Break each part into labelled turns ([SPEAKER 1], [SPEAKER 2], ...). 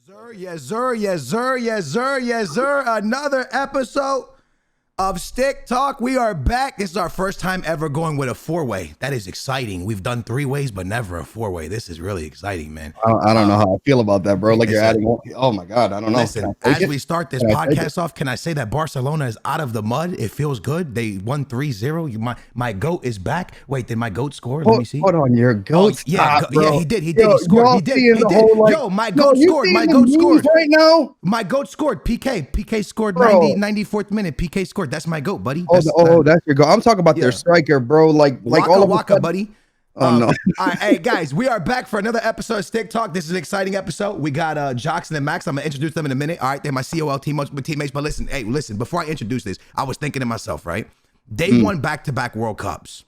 [SPEAKER 1] sir, yes, sir, yes, sir, yes, sir, yes, sir. Another episode of Stick Talk. We are back. This is our first time ever going with a four-way. That is exciting. We've done three ways, but never a four-way. This is really exciting, man.
[SPEAKER 2] I don't know how I feel about that, bro. Like you're adding. Oh my god, I don't know.
[SPEAKER 1] Listen, as we start this podcast off, can I say that Barcelona is out of the mud? It feels good. They won 3-0. My goat is back. Wait, did my goat score? Let me see.
[SPEAKER 2] Hold on, your goat.
[SPEAKER 1] Yeah, he did. He scored. He did. Yo, my goat scored. My goat scored
[SPEAKER 2] right now.
[SPEAKER 1] My goat scored. PK scored 94th minute. PK scored. That's my goat, buddy.
[SPEAKER 2] That's your goal. I'm talking about their striker, bro. Like all of
[SPEAKER 1] Waka, buddy.
[SPEAKER 2] Oh no!
[SPEAKER 1] All right, hey guys, we are back for another episode of Stick Talk. This is an exciting episode. We got Joksan and MaXe. I'm gonna introduce them in a minute. All right, they're my COL teammates. But listen. Before I introduce this, I was thinking to myself, right? They won back-to-back World Cups.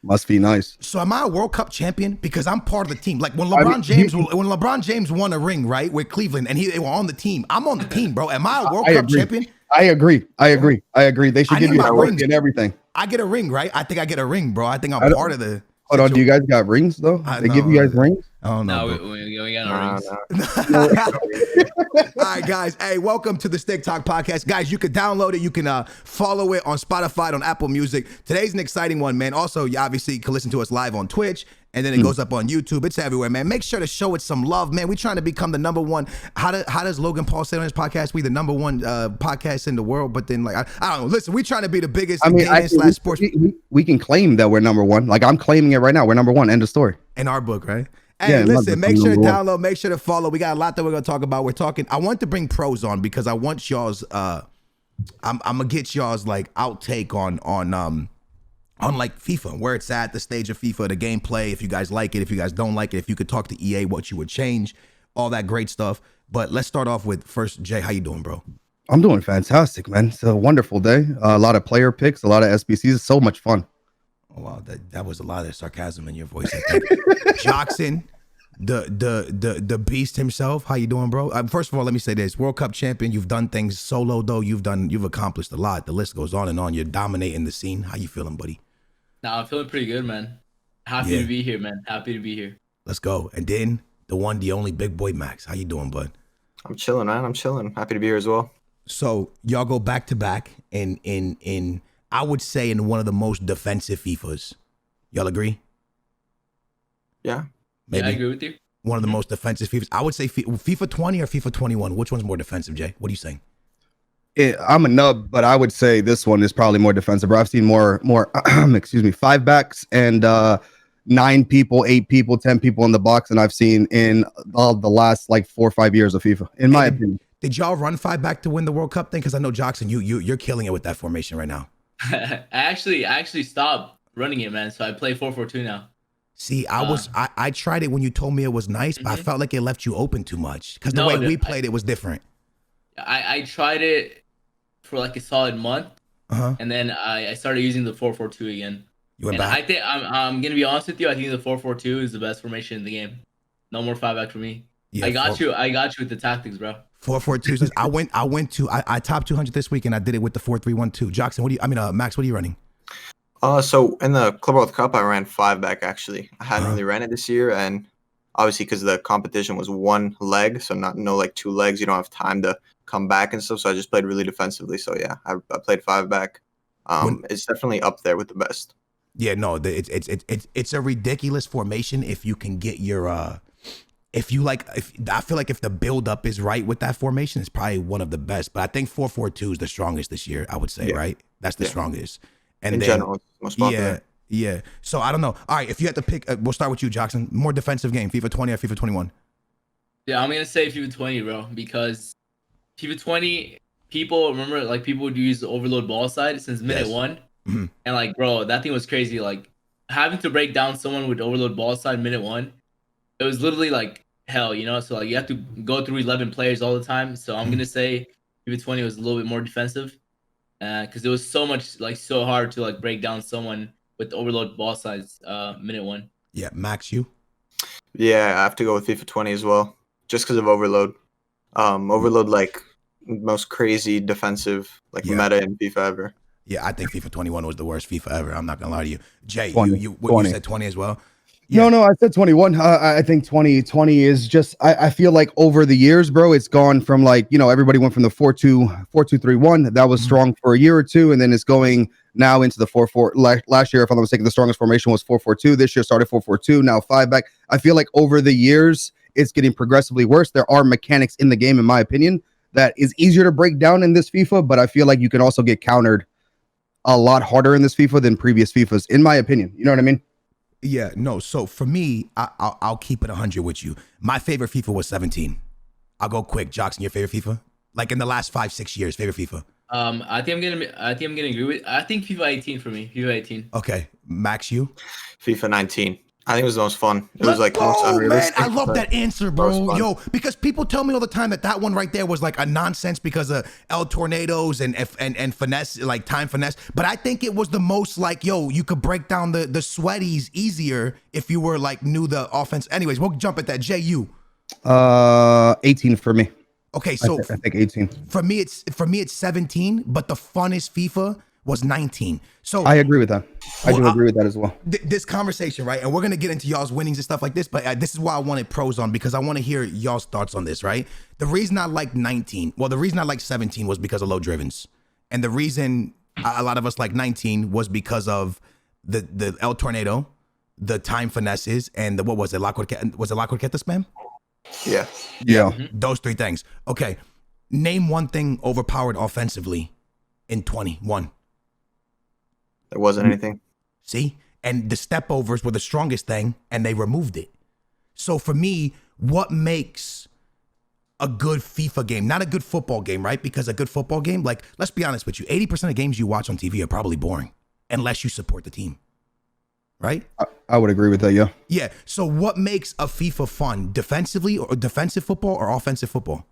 [SPEAKER 2] Must be nice.
[SPEAKER 1] So am I a World Cup champion because I'm part of the team? Like when LeBron James won a ring, right, with Cleveland, and they were on the team. I'm on the team, bro. Am I a World Cup champion?
[SPEAKER 2] I agree. They should give you a ring and everything.
[SPEAKER 1] I get a ring, right? I think I get a ring, bro. I think I'm part of the.
[SPEAKER 2] Hold on, do you guys got rings though? They give you guys rings?
[SPEAKER 1] I don't know.
[SPEAKER 3] No, we got no rings.
[SPEAKER 1] All right, guys. Hey, welcome to the Stick Talk podcast. Guys, you can download it. You can follow it on Spotify, on Apple Music. Today's an exciting one, man. Also, you obviously can listen to us live on Twitch, and then it goes up on YouTube. It's everywhere, man. Make sure to show it some love, man. We're trying to become the number one. How does Logan Paul say on his podcast? We the number one podcast in the world. But then, like, I don't know. Listen, we're trying to be the biggest sports.
[SPEAKER 2] We can claim that we're number one. Like, I'm claiming it right now. We're number one. End of story.
[SPEAKER 1] In our book, right? Hey, listen, make sure to download, make sure to follow. We got a lot that we're going to talk about. I want to bring pros on because I want y'all's, I'm going to get y'all's, like, outtake on like FIFA, where it's at, the stage of FIFA, the gameplay, if you guys like it, if you guys don't like it, if you could talk to EA, what you would change, all that great stuff. But let's start off with first, Jay, how you doing, bro?
[SPEAKER 2] I'm doing fantastic, man. It's a wonderful day. A lot of player picks, a lot of SBCs. It's so much fun.
[SPEAKER 1] Oh, wow, that was a lot of sarcasm in your voice, I think. Joksan, the beast himself. How you doing, bro? First of all, let me say this: World Cup champion. You've done things solo though. You've accomplished a lot. The list goes on and on. You're dominating the scene. How you feeling, buddy?
[SPEAKER 3] Nah, I'm feeling pretty good, man. Happy to be here, man. Happy to be here.
[SPEAKER 1] Let's go. And then the one, the only big boy, Max. How you doing, bud?
[SPEAKER 4] I'm chilling, man. I'm chilling. Happy to be here as well.
[SPEAKER 1] So y'all go back to back in I would say in one of the most defensive FIFAs. Y'all agree?
[SPEAKER 4] Yeah.
[SPEAKER 1] Maybe.
[SPEAKER 3] Yeah, I agree with you.
[SPEAKER 1] One of the most defensive FIFAs. I would say FIFA 20 or FIFA 21. Which one's more defensive, Jay? What are you saying?
[SPEAKER 2] I'm a nub, but I would say this one is probably more defensive. But I've seen more excuse me, 5 backs and 9 people, 8 people, 10 people in the box, and I've seen in all the last like 4 or 5 years of FIFA, in my opinion.
[SPEAKER 1] Did y'all run 5 back to win the World Cup thing? Because I know Joksan, you're killing it with that formation right now.
[SPEAKER 3] I actually stopped running it, man. So I play 4-4-2 now.
[SPEAKER 1] See, I tried it when you told me it was nice, but I felt like it left you open too much because the way we played it was different.
[SPEAKER 3] I tried it for like a solid month, and then I started using the 4-4-2 again.
[SPEAKER 1] You went back?
[SPEAKER 3] I think I'm gonna be honest with you. I think the 4-4-2 is the best formation in the game. No more 5 back for me. Yeah, I got you with the tactics, bro.
[SPEAKER 1] 4-4-2. I topped 200 this week, and I did it with the 4-3-1-2. Joksan, Max, what are you running?
[SPEAKER 4] So in the Club World Cup, I ran 5 back actually. I hadn't really ran it this year, and obviously because the competition was 1 leg, so no like 2 legs, you don't have time to come back and stuff. So I just played really defensively. So yeah, I played 5 back. It's definitely up there with the best.
[SPEAKER 1] Yeah, no, it's a ridiculous formation if you can get your I feel like if the build up is right with that formation, it's probably one of the best. But I think 4-4-2 is the strongest this year, I would say, right? That's the strongest. And in general, it's most popular. Yeah. So I don't know. All right, if you had to pick, we'll start with you, Joksan. More defensive game, FIFA 20 or FIFA 21?
[SPEAKER 3] Yeah, I'm gonna say FIFA 20, bro, because FIFA 20, people would use the overload ball side since minute 1, and like, bro, that thing was crazy. Like having to break down someone with overload ball side minute 1, it was literally like hell, you know. So like you have to go through 11 players all the time. So I'm gonna say FIFA 20 was a little bit more defensive, because it was so hard to like break down someone with overload ball size minute 1.
[SPEAKER 1] Yeah, Max, you?
[SPEAKER 4] Yeah, I have to go with FIFA 20 as well, just because of overload. Overload, like most crazy defensive meta in FIFA ever.
[SPEAKER 1] Yeah, I think FIFA 21 was the worst FIFA ever. I'm not gonna lie to you, Jay.
[SPEAKER 2] 20,
[SPEAKER 1] you
[SPEAKER 2] 20.
[SPEAKER 1] You said 20 as well.
[SPEAKER 2] No, I said 21. I think 2020 is just, I feel like over the years, bro, it's gone from like, everybody went from the 4-2-3-1. That was strong for a year or two. And then it's going now into the 4-4. Last year, if I'm not mistaken, the strongest formation was 4-4-2. This year started 4-4-2, now 5 back. I feel like over the years, it's getting progressively worse. There are mechanics in the game, in my opinion, that is easier to break down in this FIFA, but I feel like you can also get countered a lot harder in this FIFA than previous FIFAs, in my opinion. You know what I mean?
[SPEAKER 1] Yeah, no. So for me, I'll keep it 100 with you. My favorite FIFA was 17. I'll go quick. Joksan, your favorite FIFA? Like in the last 5-6 years, favorite FIFA?
[SPEAKER 3] I think I'm gonna agree with. I think FIFA 18 for me. FIFA 18.
[SPEAKER 1] Okay, Max, you?
[SPEAKER 4] FIFA 19. I think it was the most fun. It was like most
[SPEAKER 1] man,
[SPEAKER 4] unrealistic.
[SPEAKER 1] I love that answer, bro.
[SPEAKER 4] fun.
[SPEAKER 1] Yo, because people tell me all the time that one right there was like a nonsense because of El Tornadoes and finesse, like time finesse. But I think it was the most like, yo, you could break down the sweaties easier if you were like knew the offense. Anyways, we'll jump at that. JU.
[SPEAKER 2] 18 for me.
[SPEAKER 1] Okay, so
[SPEAKER 2] I think 18.
[SPEAKER 1] For me, it's 17, but the funnest FIFA was 19. So
[SPEAKER 2] I agree with that. I do agree with that as well.
[SPEAKER 1] This conversation, right? And we're gonna get into y'all's winnings and stuff like this, but this is why I wanted pros on, because I want to hear y'all's thoughts on this, right? The reason I like 19, well, the reason I like 17 was because of low drivens, and the reason a lot of us like 19 was because of the El Tornado, the time finesses, and the, what was it? La Croqueta spam?
[SPEAKER 4] Yeah.
[SPEAKER 1] Those three things. Okay, name one thing overpowered offensively in 21.
[SPEAKER 4] There wasn't anything.
[SPEAKER 1] See? And the step overs were the strongest thing, and they removed it. So for me, what makes a good FIFA game, not a good football game, right? Because a good football game, like, let's be honest with you, 80% of games you watch on TV are probably boring unless you support the team, right?
[SPEAKER 2] I would agree with that, yeah.
[SPEAKER 1] Yeah. So what makes a FIFA fun? Defensively, or defensive football, or offensive football?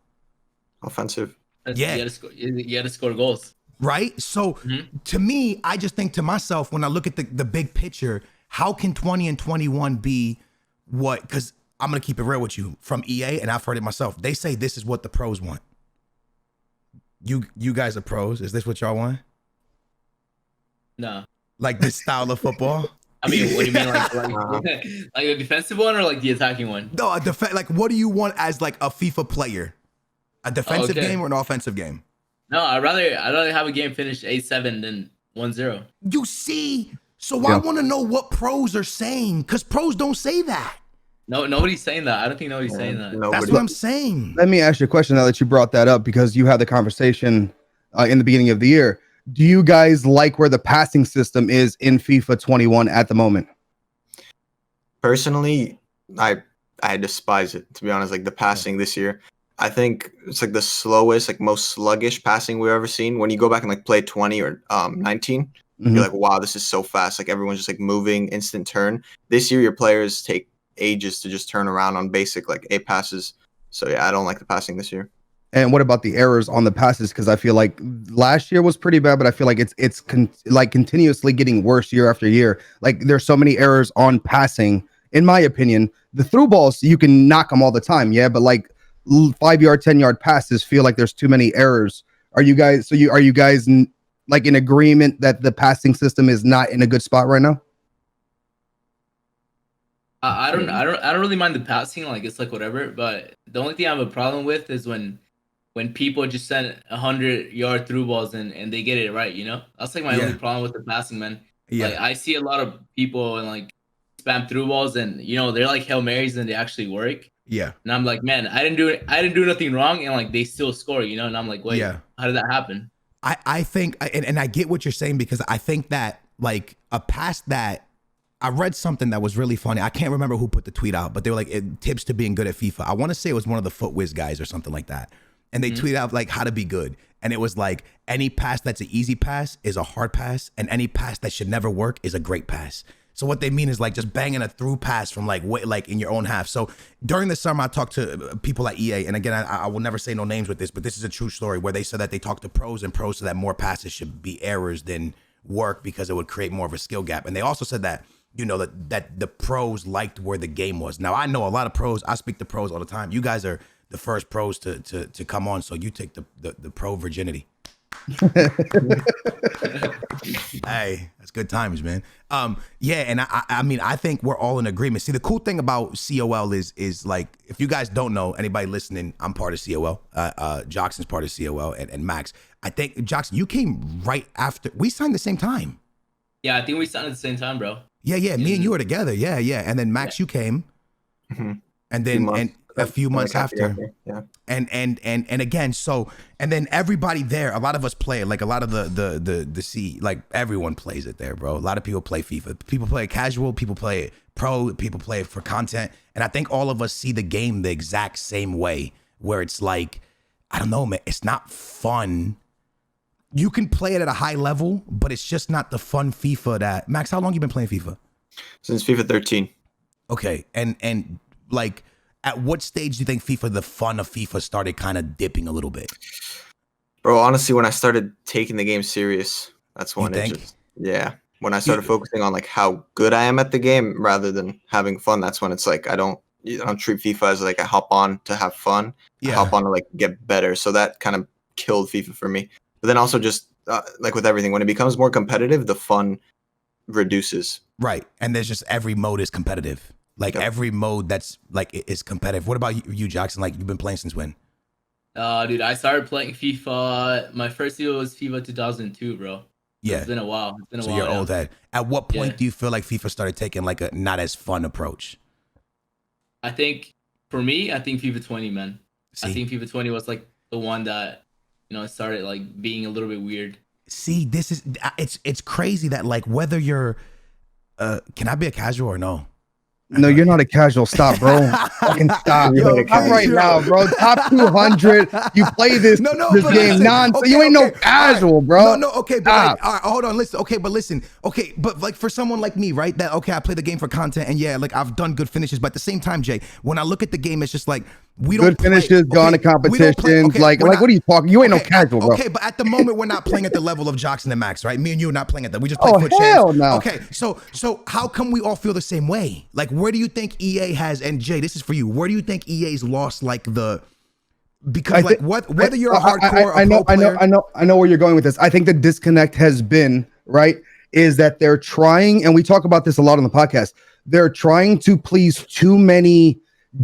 [SPEAKER 4] Offensive.
[SPEAKER 1] Yeah.
[SPEAKER 3] You gotta score goals.
[SPEAKER 1] Right? So to me, I just think to myself, when I look at the big picture, how can 20 and 21 be what? Because I'm going to keep it real with you. From EA, and I've heard it myself, they say this is what the pros want. You guys are pros. Is this what y'all want?
[SPEAKER 3] No.
[SPEAKER 1] Like this style of football?
[SPEAKER 3] I mean, what do you mean, like the defensive one or like the attacking one?
[SPEAKER 1] No, like what do you want as like a FIFA player? A defensive game or an offensive game?
[SPEAKER 3] No, I'd rather have a game finish 8-7 than 1-0.
[SPEAKER 1] You see? So I want to know what pros are saying, because pros don't say that.
[SPEAKER 3] No, nobody's saying that. I don't think nobody's saying that.
[SPEAKER 1] That's what I'm saying.
[SPEAKER 2] Let me ask you a question now that you brought that up, because you had the conversation in the beginning of the year. Do you guys like where the passing system is in FIFA 21 at the moment?
[SPEAKER 4] Personally, I despise it, to be honest. Like the passing this year, I think it's like the slowest, like most sluggish passing we've ever seen. When you go back and like play 20 or 19, you're like, wow, this is so fast. Like everyone's just like moving, instant turn. This year, your players take ages to just turn around on basic like 8 passes. So yeah, I don't like the passing this year.
[SPEAKER 2] And what about the errors on the passes? Because I feel like last year was pretty bad, but I feel like it's continuously getting worse year after year. Like there's so many errors on passing. In my opinion, the through balls, you can knock them all the time, yeah, but like 5-yard, 10-yard passes feel like there's too many errors. Are you guys like in agreement that the passing system is not in a good spot right now?
[SPEAKER 3] I don't really mind the passing, like it's like whatever, but the only thing I have a problem with is when people just send 100-yard through balls and they get it right, you know? That's like my only problem with the passing, man.
[SPEAKER 1] Yeah.
[SPEAKER 3] Like I see a lot of people and like spam through balls and you know, they're like Hail Marys and they actually work.
[SPEAKER 1] Yeah.
[SPEAKER 3] And I'm like, man, I didn't do nothing wrong, and like they still score, you know? And I'm like, wait, how did that happen?
[SPEAKER 1] I think, and I get what you're saying, because I think that like a pass that I read something that was really funny. I can't remember who put the tweet out, but they were like, tips to being good at FIFA. I want to say it was one of the Foot Whiz guys or something like that. And they tweeted out like how to be good. And it was like, any pass that's an easy pass is a hard pass, and any pass that should never work is a great pass. So what they mean is like just banging a through pass from like in your own half. So during the summer, I talked to people at EA, and again, I will never say no names with this, but this is a true story where they said that they talked to pros, and pros said that more passes should be errors than work because it would create more of a skill gap. And they also said that, you know, that the pros liked where the game was. Now I know a lot of pros. I speak to pros all the time. You guys are the first pros to come on, so you take the pro virginity. Hey, that's good times, man. Yeah, and I mean, I think we're all in agreement. See, the cool thing about COL is like, if you guys don't know, anybody listening, I'm part of COL. Jokson's part of COL, and Max. I think Jokson, you came right after we signed the same time.
[SPEAKER 3] Yeah, I think we signed at the same time, bro.
[SPEAKER 1] Yeah. Me and you were together. Yeah. And then Max, you came, and then a few months after.
[SPEAKER 4] Yeah.
[SPEAKER 1] And again, so, and then everybody there, a lot of us play it, like a lot of the C, like everyone plays it there, bro. A lot of people play FIFA. People play it casual, people play it pro, people play it for content. And I think all of us see the game the exact same way, where it's like, I don't know, man, it's not fun. You can play it at a high level, but it's just not the fun FIFA that, Max, how long you been playing FIFA?
[SPEAKER 4] Since FIFA 13.
[SPEAKER 1] Okay. And like, at what stage do you think the fun of FIFA started kind of dipping a little bit?
[SPEAKER 4] Bro, honestly, when I started taking the game serious, that's when when I started focusing on like how good I am at the game rather than having fun. That's when it's like I don't treat FIFA as like I hop on to have fun. I hop on to like get better. So that kind of killed FIFA for me. But then also just like with everything, when it becomes more competitive, the fun reduces.
[SPEAKER 1] Right. And there's just every mode is competitive. Like every mode that's like is competitive. What about you, Jokson? Like you've been playing since when?
[SPEAKER 3] Dude, I started playing FIFA. My first year was FIFA 2002, bro.
[SPEAKER 1] Yeah.
[SPEAKER 3] It's been a while.
[SPEAKER 1] So you're old head. At what point do you feel like FIFA started taking like a not as fun approach?
[SPEAKER 3] I think for me, I think FIFA 20, man. I think FIFA 20 was like the one that, started like being a little bit weird.
[SPEAKER 1] See, this is it's crazy that like whether you're can I be a casual or no?
[SPEAKER 2] No, you're not a casual. Stop, bro. Fucking stop. Stop right now, bro. Top 200. You play this game nonsense. You ain't no casual, bro.
[SPEAKER 1] No, okay, but like, all right, hold on, listen. Okay, but listen. Okay, but like for someone like me, right? That I play the game for content, and yeah, like I've done good finishes, but at the same time, Jay, when I look at the game, it's just like we don't
[SPEAKER 2] good finishes, gone to competitions. Like what are you talking? You ain't no casual, bro.
[SPEAKER 1] Okay, but at the moment, we're not playing at the level of Joksan and MaXe, right? Me and you are not playing at that. We just play for chance.
[SPEAKER 2] No.
[SPEAKER 1] Okay, so how come we all feel the same way? Like, where do you think EA has? And Jay, this is for you. Where do you think EA's lost like the? Because like whether you're a hardcore,
[SPEAKER 2] I know where you're going with this. I think the disconnect has been is that they're trying, and we talk about this a lot on the podcast. They're trying to please too many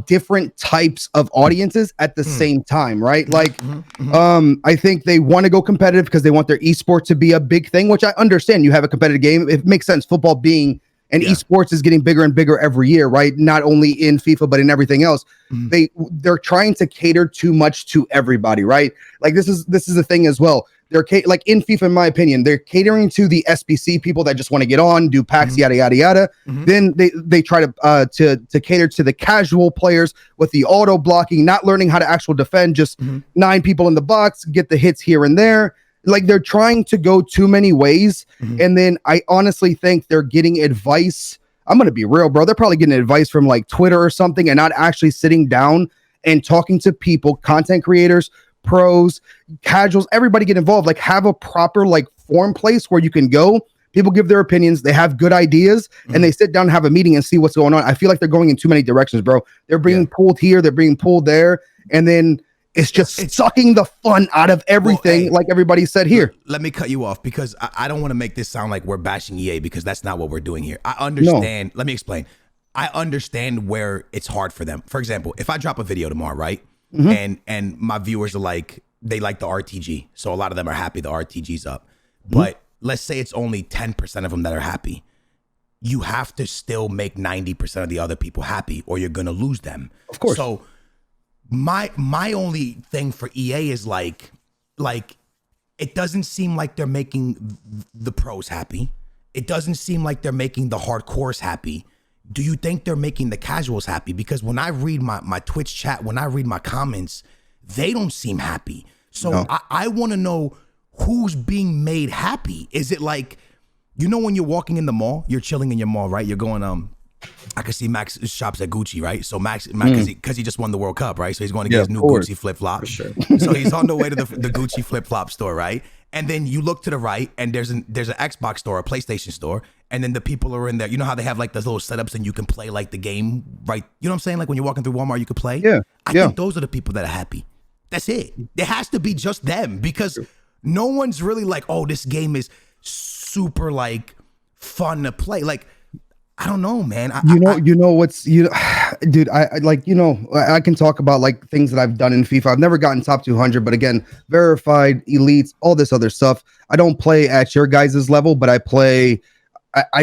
[SPEAKER 2] different types of audiences at the same time, right? Like, I think they want to go competitive because they want their esports to be a big thing, which I understand. You have a competitive game. It makes sense. Football being and esports is getting bigger and bigger every year, right? Not only in FIFA, but in everything else. They're trying to cater too much to everybody, right? Like this is the thing as well. They're like in FIFA, in my opinion, they're catering to the SBC people that just want to get on, do packs, yada yada yada. Then they try to cater to the casual players with the auto blocking, not learning how to actually defend, just 9 people in the box, get the hits here and there. Like they're trying to go too many ways. And then I honestly think they're getting advice. I'm going to be real, bro. They're probably getting advice from like Twitter or something and not actually sitting down and talking to people, content creators, pros, casuals, everybody get involved. Like have a proper like forum place where you can go. People give their opinions. They have good ideas and they sit down and have a meeting and see what's going on. I feel like they're going in too many directions, bro. They're being pulled here. They're being pulled there. And then it's just sucking the fun out of everything, like everybody said here.
[SPEAKER 1] Let me cut you off because I don't want to make this sound like we're bashing EA because that's not what we're doing here. I understand. Let me explain. I understand where it's hard for them. For example, if I drop a video tomorrow, right? And my viewers are like, they like the RTG. So a lot of them are happy the RTG's up. But let's say it's only 10% of them that are happy. You have to still make 90% of the other people happy or you're going to lose them.
[SPEAKER 2] Of course.
[SPEAKER 1] So my only thing for EA is like it doesn't seem like they're making the pros happy. It doesn't seem like they're making the hardcores happy. Do you think they're making the casuals happy? Because when I read my Twitch chat, when I read my comments, they don't seem happy. So I want to know who's being made happy. Is it like, when you're walking in the mall, you're chilling in your mall, right? You're going, I can see Max shops at Gucci, right? So Max because he just won the World Cup, right? So he's going to get his new Gucci flip-flop. For sure. So he's on the way to the Gucci flip-flop store, right? And then you look to the right and there's an Xbox store, a PlayStation store, and then the people are in there. You know how they have like those little setups and you can play like the game, right? You know what I'm saying? Like when you're walking through Walmart, you can play.
[SPEAKER 2] Yeah.
[SPEAKER 1] I think those are the people that are happy. That's it. There has to be just them because No one's really like, oh, this game is super like fun to play. Like, I don't know, man.
[SPEAKER 2] Dude, I like, I can talk about like things that I've done in FIFA. I've never gotten top 200, but again, verified, elites, all this other stuff. I don't play at your guys' level, but I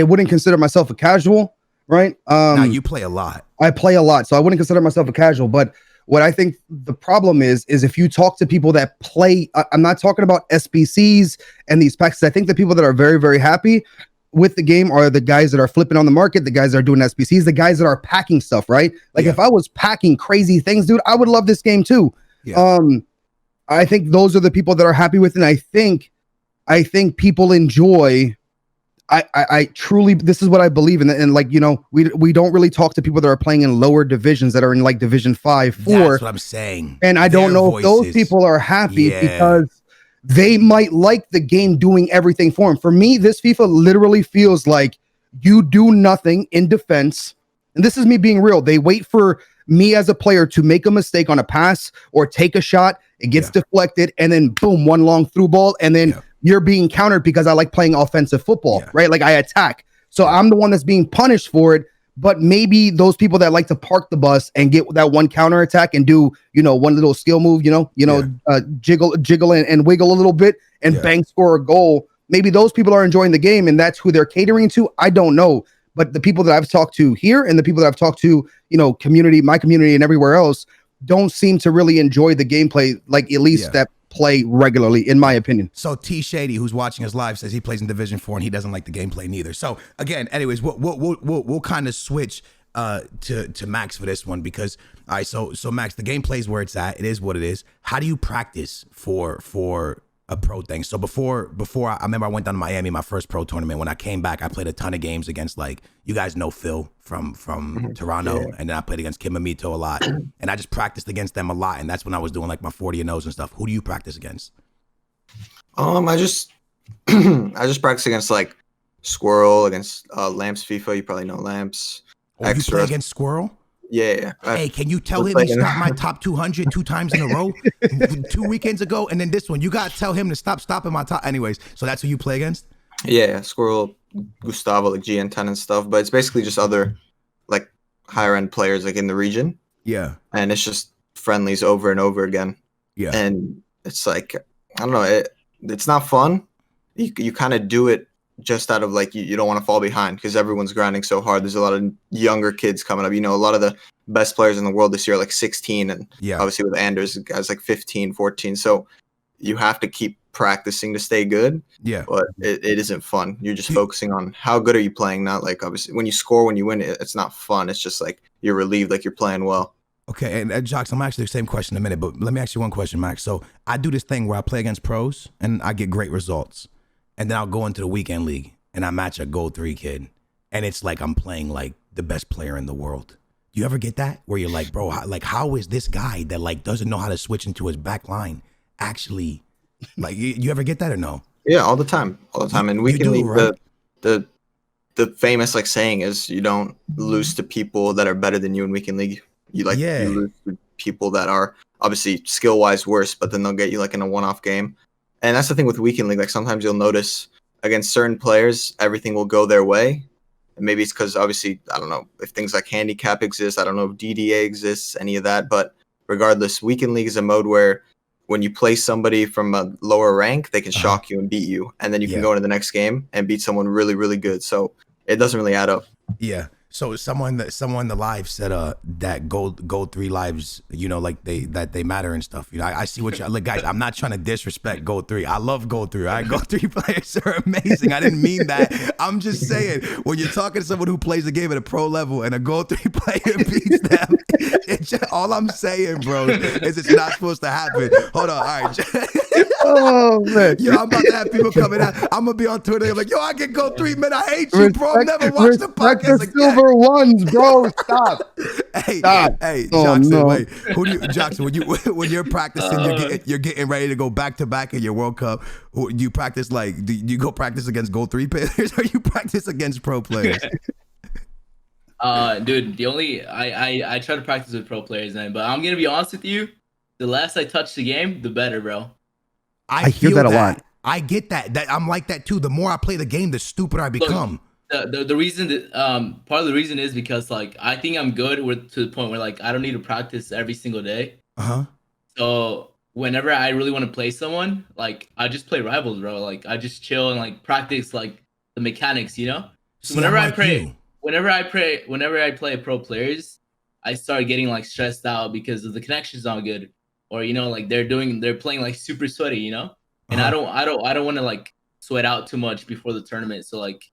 [SPEAKER 2] wouldn't consider myself a casual, right?
[SPEAKER 1] Now you play a lot.
[SPEAKER 2] I play a lot, so I wouldn't consider myself a casual. But what I think the problem is if you talk to people that play, I'm not talking about SBCs and these packs. I think the people that are very, very happy with the game are the guys that are flipping on the market, the guys that are doing SBCs, the guys that are packing stuff, right? Like if I was packing crazy things, dude, I would love this game too. Yeah. I think those are the people that are happy with it. And I think people enjoy. I truly, this is what I believe in. And like, we don't really talk to people that are playing in lower divisions that are in like division 5, 4.
[SPEAKER 1] That's what I'm saying.
[SPEAKER 2] And I don't know if those people are happy because they might like the game doing everything for them. For me, this FIFA literally feels like you do nothing in defense. And this is me being real. They wait for me as a player to make a mistake on a pass or take a shot. It gets deflected and then boom, one long through ball. And then you're being countered because I like playing offensive football, right? Like I attack. So I'm the one that's being punished for it. But maybe those people that like to park the bus and get that one counter attack and do, one little skill move, jiggle and wiggle a little bit and bang, score a goal. Maybe those people are enjoying the game and that's who they're catering to. I don't know. But the people that I've talked to here and the people that I've talked to, my community and everywhere else don't seem to really enjoy the gameplay, like at least that play regularly, in my opinion.
[SPEAKER 1] So T Shady, who's watching us live, says he plays in Division 4 and he doesn't like the gameplay neither. So again, anyways, we'll kind of switch to Max for this one because all right, so Max, the gameplay is where it's at. It is what it is. How do you practice for a pro thing? So before I remember I went down to Miami, my first pro tournament. When I came back, I played a ton of games against like you guys know Phil from Toronto, and then I played against Kim Amito a lot, and I just practiced against them a lot, and that's when I was doing like my 40 and 0s and stuff. Who do you practice against?
[SPEAKER 4] I just practice against like Squirrel, against Lamps FIFA. You probably know Lamps.
[SPEAKER 1] Oh, you play against Squirrel?
[SPEAKER 4] Yeah.
[SPEAKER 1] Hey, can you tell him he stopped my top 200 2 times in a row 2 weekends ago? And then this one, you got to tell him to stop stopping my top. Anyways, so that's who you play against?
[SPEAKER 4] Yeah, Squirrel, Gustavo, like GN10 and stuff. But it's basically just other like higher end players like in the region.
[SPEAKER 1] Yeah.
[SPEAKER 4] And it's just friendlies over and over again.
[SPEAKER 1] Yeah.
[SPEAKER 4] And it's like, I don't know, it's not fun. You kind of do it just out of like you don't want to fall behind because everyone's grinding so hard. There's a lot of younger kids coming up. A lot of the best players in the world this year are like 16, and obviously with Anders, guys like 15, 14. So you have to keep practicing to stay good. Yeah, but it isn't fun. You're just focusing on how good are you playing, not like obviously when you score, when you win, it's not fun. It's just like you're relieved, like you're playing well.
[SPEAKER 1] Okay, and Jokes, I'm actually the same question in a minute, but let me ask you one question, Max. So I do this thing where I play against pros and I get great results. And then I'll go into the weekend league and I match a Gold 3 kid. And it's like I'm playing like the best player in the world. Do you ever get that? Where you're like, bro, how is this guy that like doesn't know how to switch into his back line actually, like, you ever get that or no?
[SPEAKER 4] Yeah, all the time. And weekend league, right? the famous like saying is you don't lose to people that are better than you in weekend league. You lose to people that are obviously skill-wise worse, but then they'll get you like in a one-off game. And that's the thing with weekend league. Like sometimes you'll notice against certain players, everything will go their way. And maybe it's because obviously, I don't know if things like handicap exist. I don't know if DDA exists, any of that. But regardless, weekend league is a mode where when you play somebody from a lower rank, they can shock you and beat you. And then you can go into the next game and beat someone really, really good. So it doesn't really add up.
[SPEAKER 1] Yeah. So someone in the live said that gold 3 lives, like they matter and stuff. I see what you look, guys. I'm not trying to disrespect gold 3. I love gold 3. Right? Gold 3 players are amazing. I didn't mean that. I'm just saying when you're talking to someone who plays the game at a pro level and a gold 3 player beats them, it's just, all I'm saying, bro, is it's not supposed to happen. Hold on, all right.
[SPEAKER 2] Oh man,
[SPEAKER 1] yo, I'm about to have people coming out. I'm gonna be on Twitter. I'm like, yo, I can go 3 men. I hate you, bro. I'm never watched the podcast again.
[SPEAKER 2] Silver ones, bro. Stop.
[SPEAKER 1] Stop. Hey, Joksan, wait. Who do you, Joksan? When you're practicing, you're getting ready to go back to back in your World Cup. Do you practice like? Do you go practice against gold 3 players, or you practice against pro players?
[SPEAKER 3] Dude, I try to practice with pro players, man. But I'm gonna be honest with you. The less I touch the game, the better, bro.
[SPEAKER 2] I hear
[SPEAKER 1] feel
[SPEAKER 2] that a lot.
[SPEAKER 1] I get that. That I'm like that too. The more I play the game, the stupider I become.
[SPEAKER 3] The reason that part of the reason is because like I think I'm good with to the point where like I don't need to practice every single day. So whenever I really want to play someone, like I just play rivals, bro. Like I just chill and like practice like the mechanics, you know. So
[SPEAKER 1] See, whenever
[SPEAKER 3] I play pro players, I start getting like stressed out because of the connection's not good, or you know, like they're playing like super sweaty, you know. And I don't want to like sweat out too much before the tournament. So like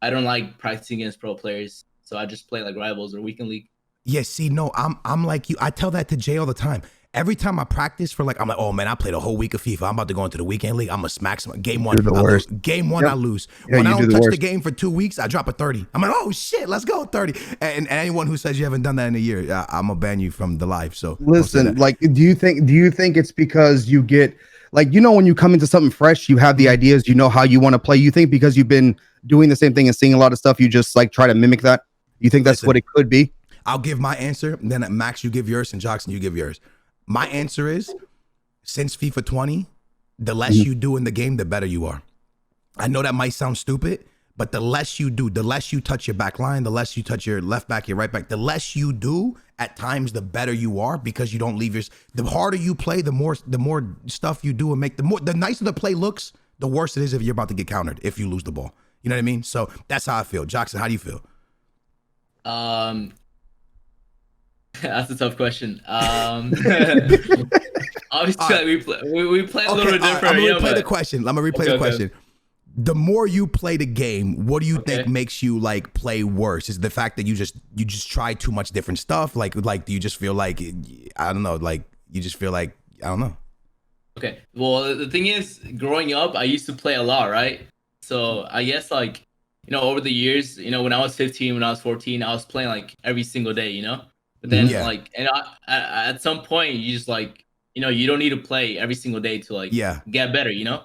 [SPEAKER 3] I don't like practicing against pro players. So I just play like rivals or weekend league.
[SPEAKER 1] Yeah, see, no, I'm like you. I tell that to Jay all the time. Every time I practice for like, I'm like, oh man, I played a whole week of FIFA. I'm about to go into the weekend league. I'm gonna smack some. Game one,
[SPEAKER 2] You're the worst.
[SPEAKER 1] Game one, I lose.
[SPEAKER 2] Yeah,
[SPEAKER 1] when I don't touch
[SPEAKER 2] worst.
[SPEAKER 1] the game for 2 weeks, I drop a 30. I'm like, oh shit, let's go 30. And anyone who says you haven't done that in a year, I'm gonna ban you from the live. So
[SPEAKER 2] listen, like, do you think it's because you get like, you know, when you come into something fresh, you have the ideas, you know how you want to play. You think because you've been doing the same thing and seeing a lot of stuff, you just like try to mimic that? You think that's what it could be?
[SPEAKER 1] I'll give my answer, and then at Max, you give yours, and Joksan, you give yours. My answer is, since FIFA 20, the less you do in the game, the better you are. I know that might sound stupid, but the less you do, the less you touch your back line, the less you touch your left back, your right back, the less you do, at times, the better you are, because you don't leave the harder you play, the more stuff you do and make, the nicer the play looks, the worse it is if you're about to get countered, if you lose the ball. You know what I mean? So that's how I feel. Joksan, how do you feel?
[SPEAKER 3] That's a tough question. Obviously, like, we play a little bit different.
[SPEAKER 1] I'm gonna replay the question. The question. The more you play the game, what do you think makes you like play worse? Is it the fact that you just try too much different stuff? Like do you just feel like, I don't know, like you just feel like, I don't know.
[SPEAKER 3] Okay. Well, the thing is, growing up, I used to play a lot, right? So I guess like, you know, over the years, you know, when I was 15, when I was 14, I was playing like every single day, you know. But then like, and at some point, you just like, you know, you don't need to play every single day to like get better, you know.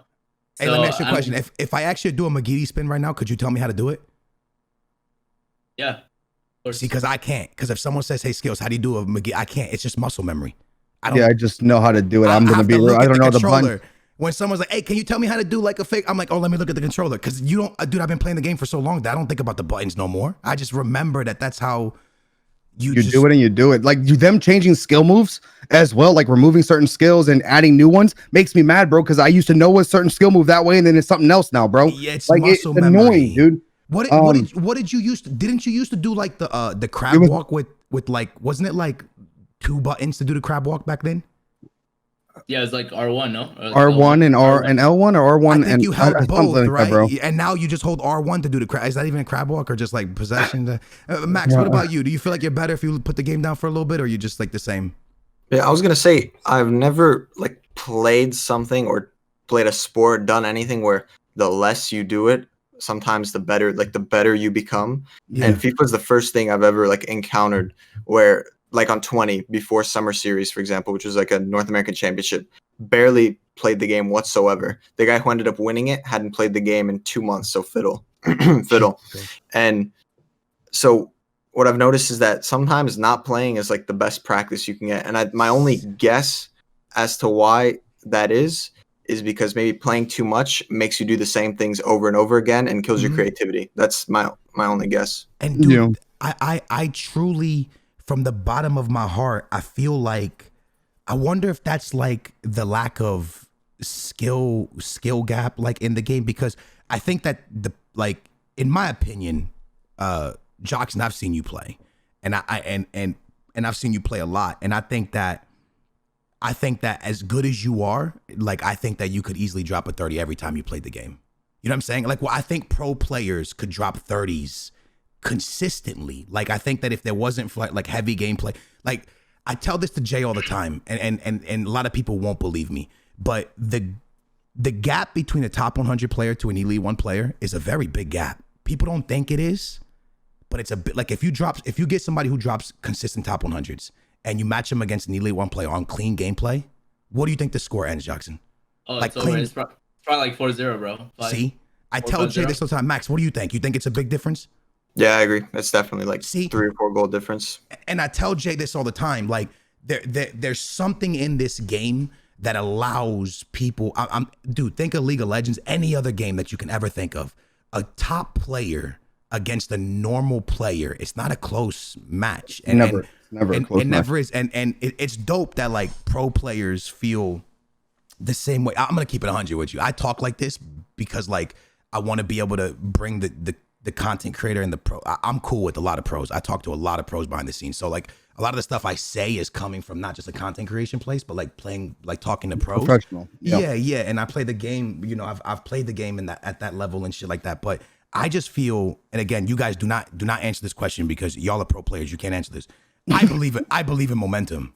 [SPEAKER 1] Hey, let me ask you a question. If I actually do a McGeady spin right now, could you tell me how to do it?
[SPEAKER 3] Yeah.
[SPEAKER 1] See, because I can't. Because if someone says, "Hey, Skills, how do you do a McGee?" I can't. It's just muscle memory.
[SPEAKER 2] I just know how to do it. I'm gonna be real. I don't know the button.
[SPEAKER 1] When someone's like, "Hey, can you tell me how to do like a fake?" I'm like, "Oh, let me look at the controller." Because you don't, dude. I've been playing the game for so long that I don't think about the buttons no more. I just remember that that's how you
[SPEAKER 2] do it, and you do it. Like them changing skill moves as well, like removing certain skills and adding new ones, makes me mad, bro. Because I used to know a certain skill move that way, and then it's something else now, bro.
[SPEAKER 1] Yeah, it's
[SPEAKER 2] like
[SPEAKER 1] muscle
[SPEAKER 2] it's
[SPEAKER 1] memory.
[SPEAKER 2] Annoying, dude.
[SPEAKER 1] What did you used to? Didn't you used to do like the crab walk with like, wasn't it like 2 buttons to do the crab walk back then?
[SPEAKER 3] Yeah, it's like R1, no?
[SPEAKER 2] R1 and L1 or R1
[SPEAKER 1] I think
[SPEAKER 2] and
[SPEAKER 1] you held both,
[SPEAKER 2] like
[SPEAKER 1] right?
[SPEAKER 2] that, bro.
[SPEAKER 1] And now you just hold R1 to do the crab. Is that even a crab walk or just like possession? Max, what about you? Do you feel like you're better if you put the game down for a little bit, or you just like the same?
[SPEAKER 4] Yeah, I was gonna say I've never like played something or played a sport, done anything where the less you do it, sometimes the better, like the better you become.
[SPEAKER 1] Yeah.
[SPEAKER 4] And FIFA is the first thing I've ever like encountered where, like on 20 before Summer Series, for example, which was like a North American Championship, barely played the game whatsoever. The guy who ended up winning it hadn't played the game in 2 months, so fiddle. And so what I've noticed is that sometimes not playing is like the best practice you can get. And my only guess as to why that is because maybe playing too much makes you do the same things over and over again and kills your creativity. That's my only guess.
[SPEAKER 1] And dude, I truly, from the bottom of my heart, I feel like, I wonder if that's like the lack of skill gap like in the game, because I think that like in my opinion, Joksan, I've seen you play, and I've seen you play a lot, and I think that as good as you are, like I think that you could easily drop a 30 every time you played the game. You know what I'm saying? Like, well, I think pro players could drop 30s consistently. Like, I think that if there wasn't like heavy gameplay, like I tell this to Jay all the time, and a lot of people won't believe me, but the gap between a top 100 player to an Elite 1 player is a very big gap. People don't think it is, but it's a bit like if you get somebody who drops consistent top 100s and you match them against an Elite 1 player on clean gameplay, what do you think the score ends, Joksan?
[SPEAKER 3] Oh,
[SPEAKER 1] like
[SPEAKER 3] it's clean. It's probably like 4-0, bro.
[SPEAKER 1] See? I tell Jay this all the time. Max, what do you think? You think it's a big difference?
[SPEAKER 4] Yeah, I agree. It's definitely like 3 or 4 goal difference.
[SPEAKER 1] And I tell Jay this all the time. Like there's something in this game that allows people. Dude, think of League of Legends, any other game that you can ever think of. A top player against a normal player, it's not a close match.
[SPEAKER 2] Never a close match.
[SPEAKER 1] Never is. And it's dope that like pro players feel the same way. I'm gonna keep it 100 with you. I talk like this because like I want to be able to bring the content creator and the pro. I'm cool with a lot of pros. I talk to a lot of pros behind the scenes. So like a lot of the stuff I say is coming from not just a content creation place, but like playing, like talking to pros.
[SPEAKER 2] Professional.
[SPEAKER 1] Yep. Yeah. And I play the game, you know, I've played the game at that level and shit like that. But I just feel, and again, you guys do not answer this question because y'all are pro players. You can't answer this. I believe in momentum.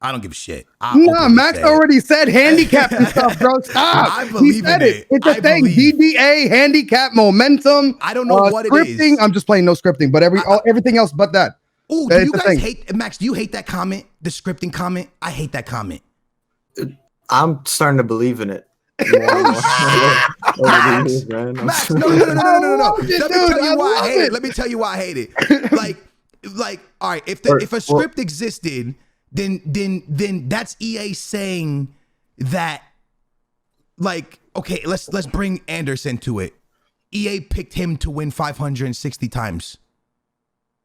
[SPEAKER 1] I don't give a shit.
[SPEAKER 2] No, Max already said handicap and stuff, bro. Stop.
[SPEAKER 1] I believe in it.
[SPEAKER 2] It's a thing. DDA, handicap, momentum.
[SPEAKER 1] I don't know what
[SPEAKER 2] scripting.
[SPEAKER 1] it is.
[SPEAKER 2] I'm just playing no scripting, but everything else but that.
[SPEAKER 1] Oh, do you guys hate, Max, do you hate that comment? The scripting comment? I hate that comment.
[SPEAKER 4] I'm starting to believe in it.
[SPEAKER 1] Max, no. Let me tell you why I hate it. Like, all right, if a script existed, then that's EA saying that, like, okay, let's bring Anderson to it. EA picked him to win 560 times.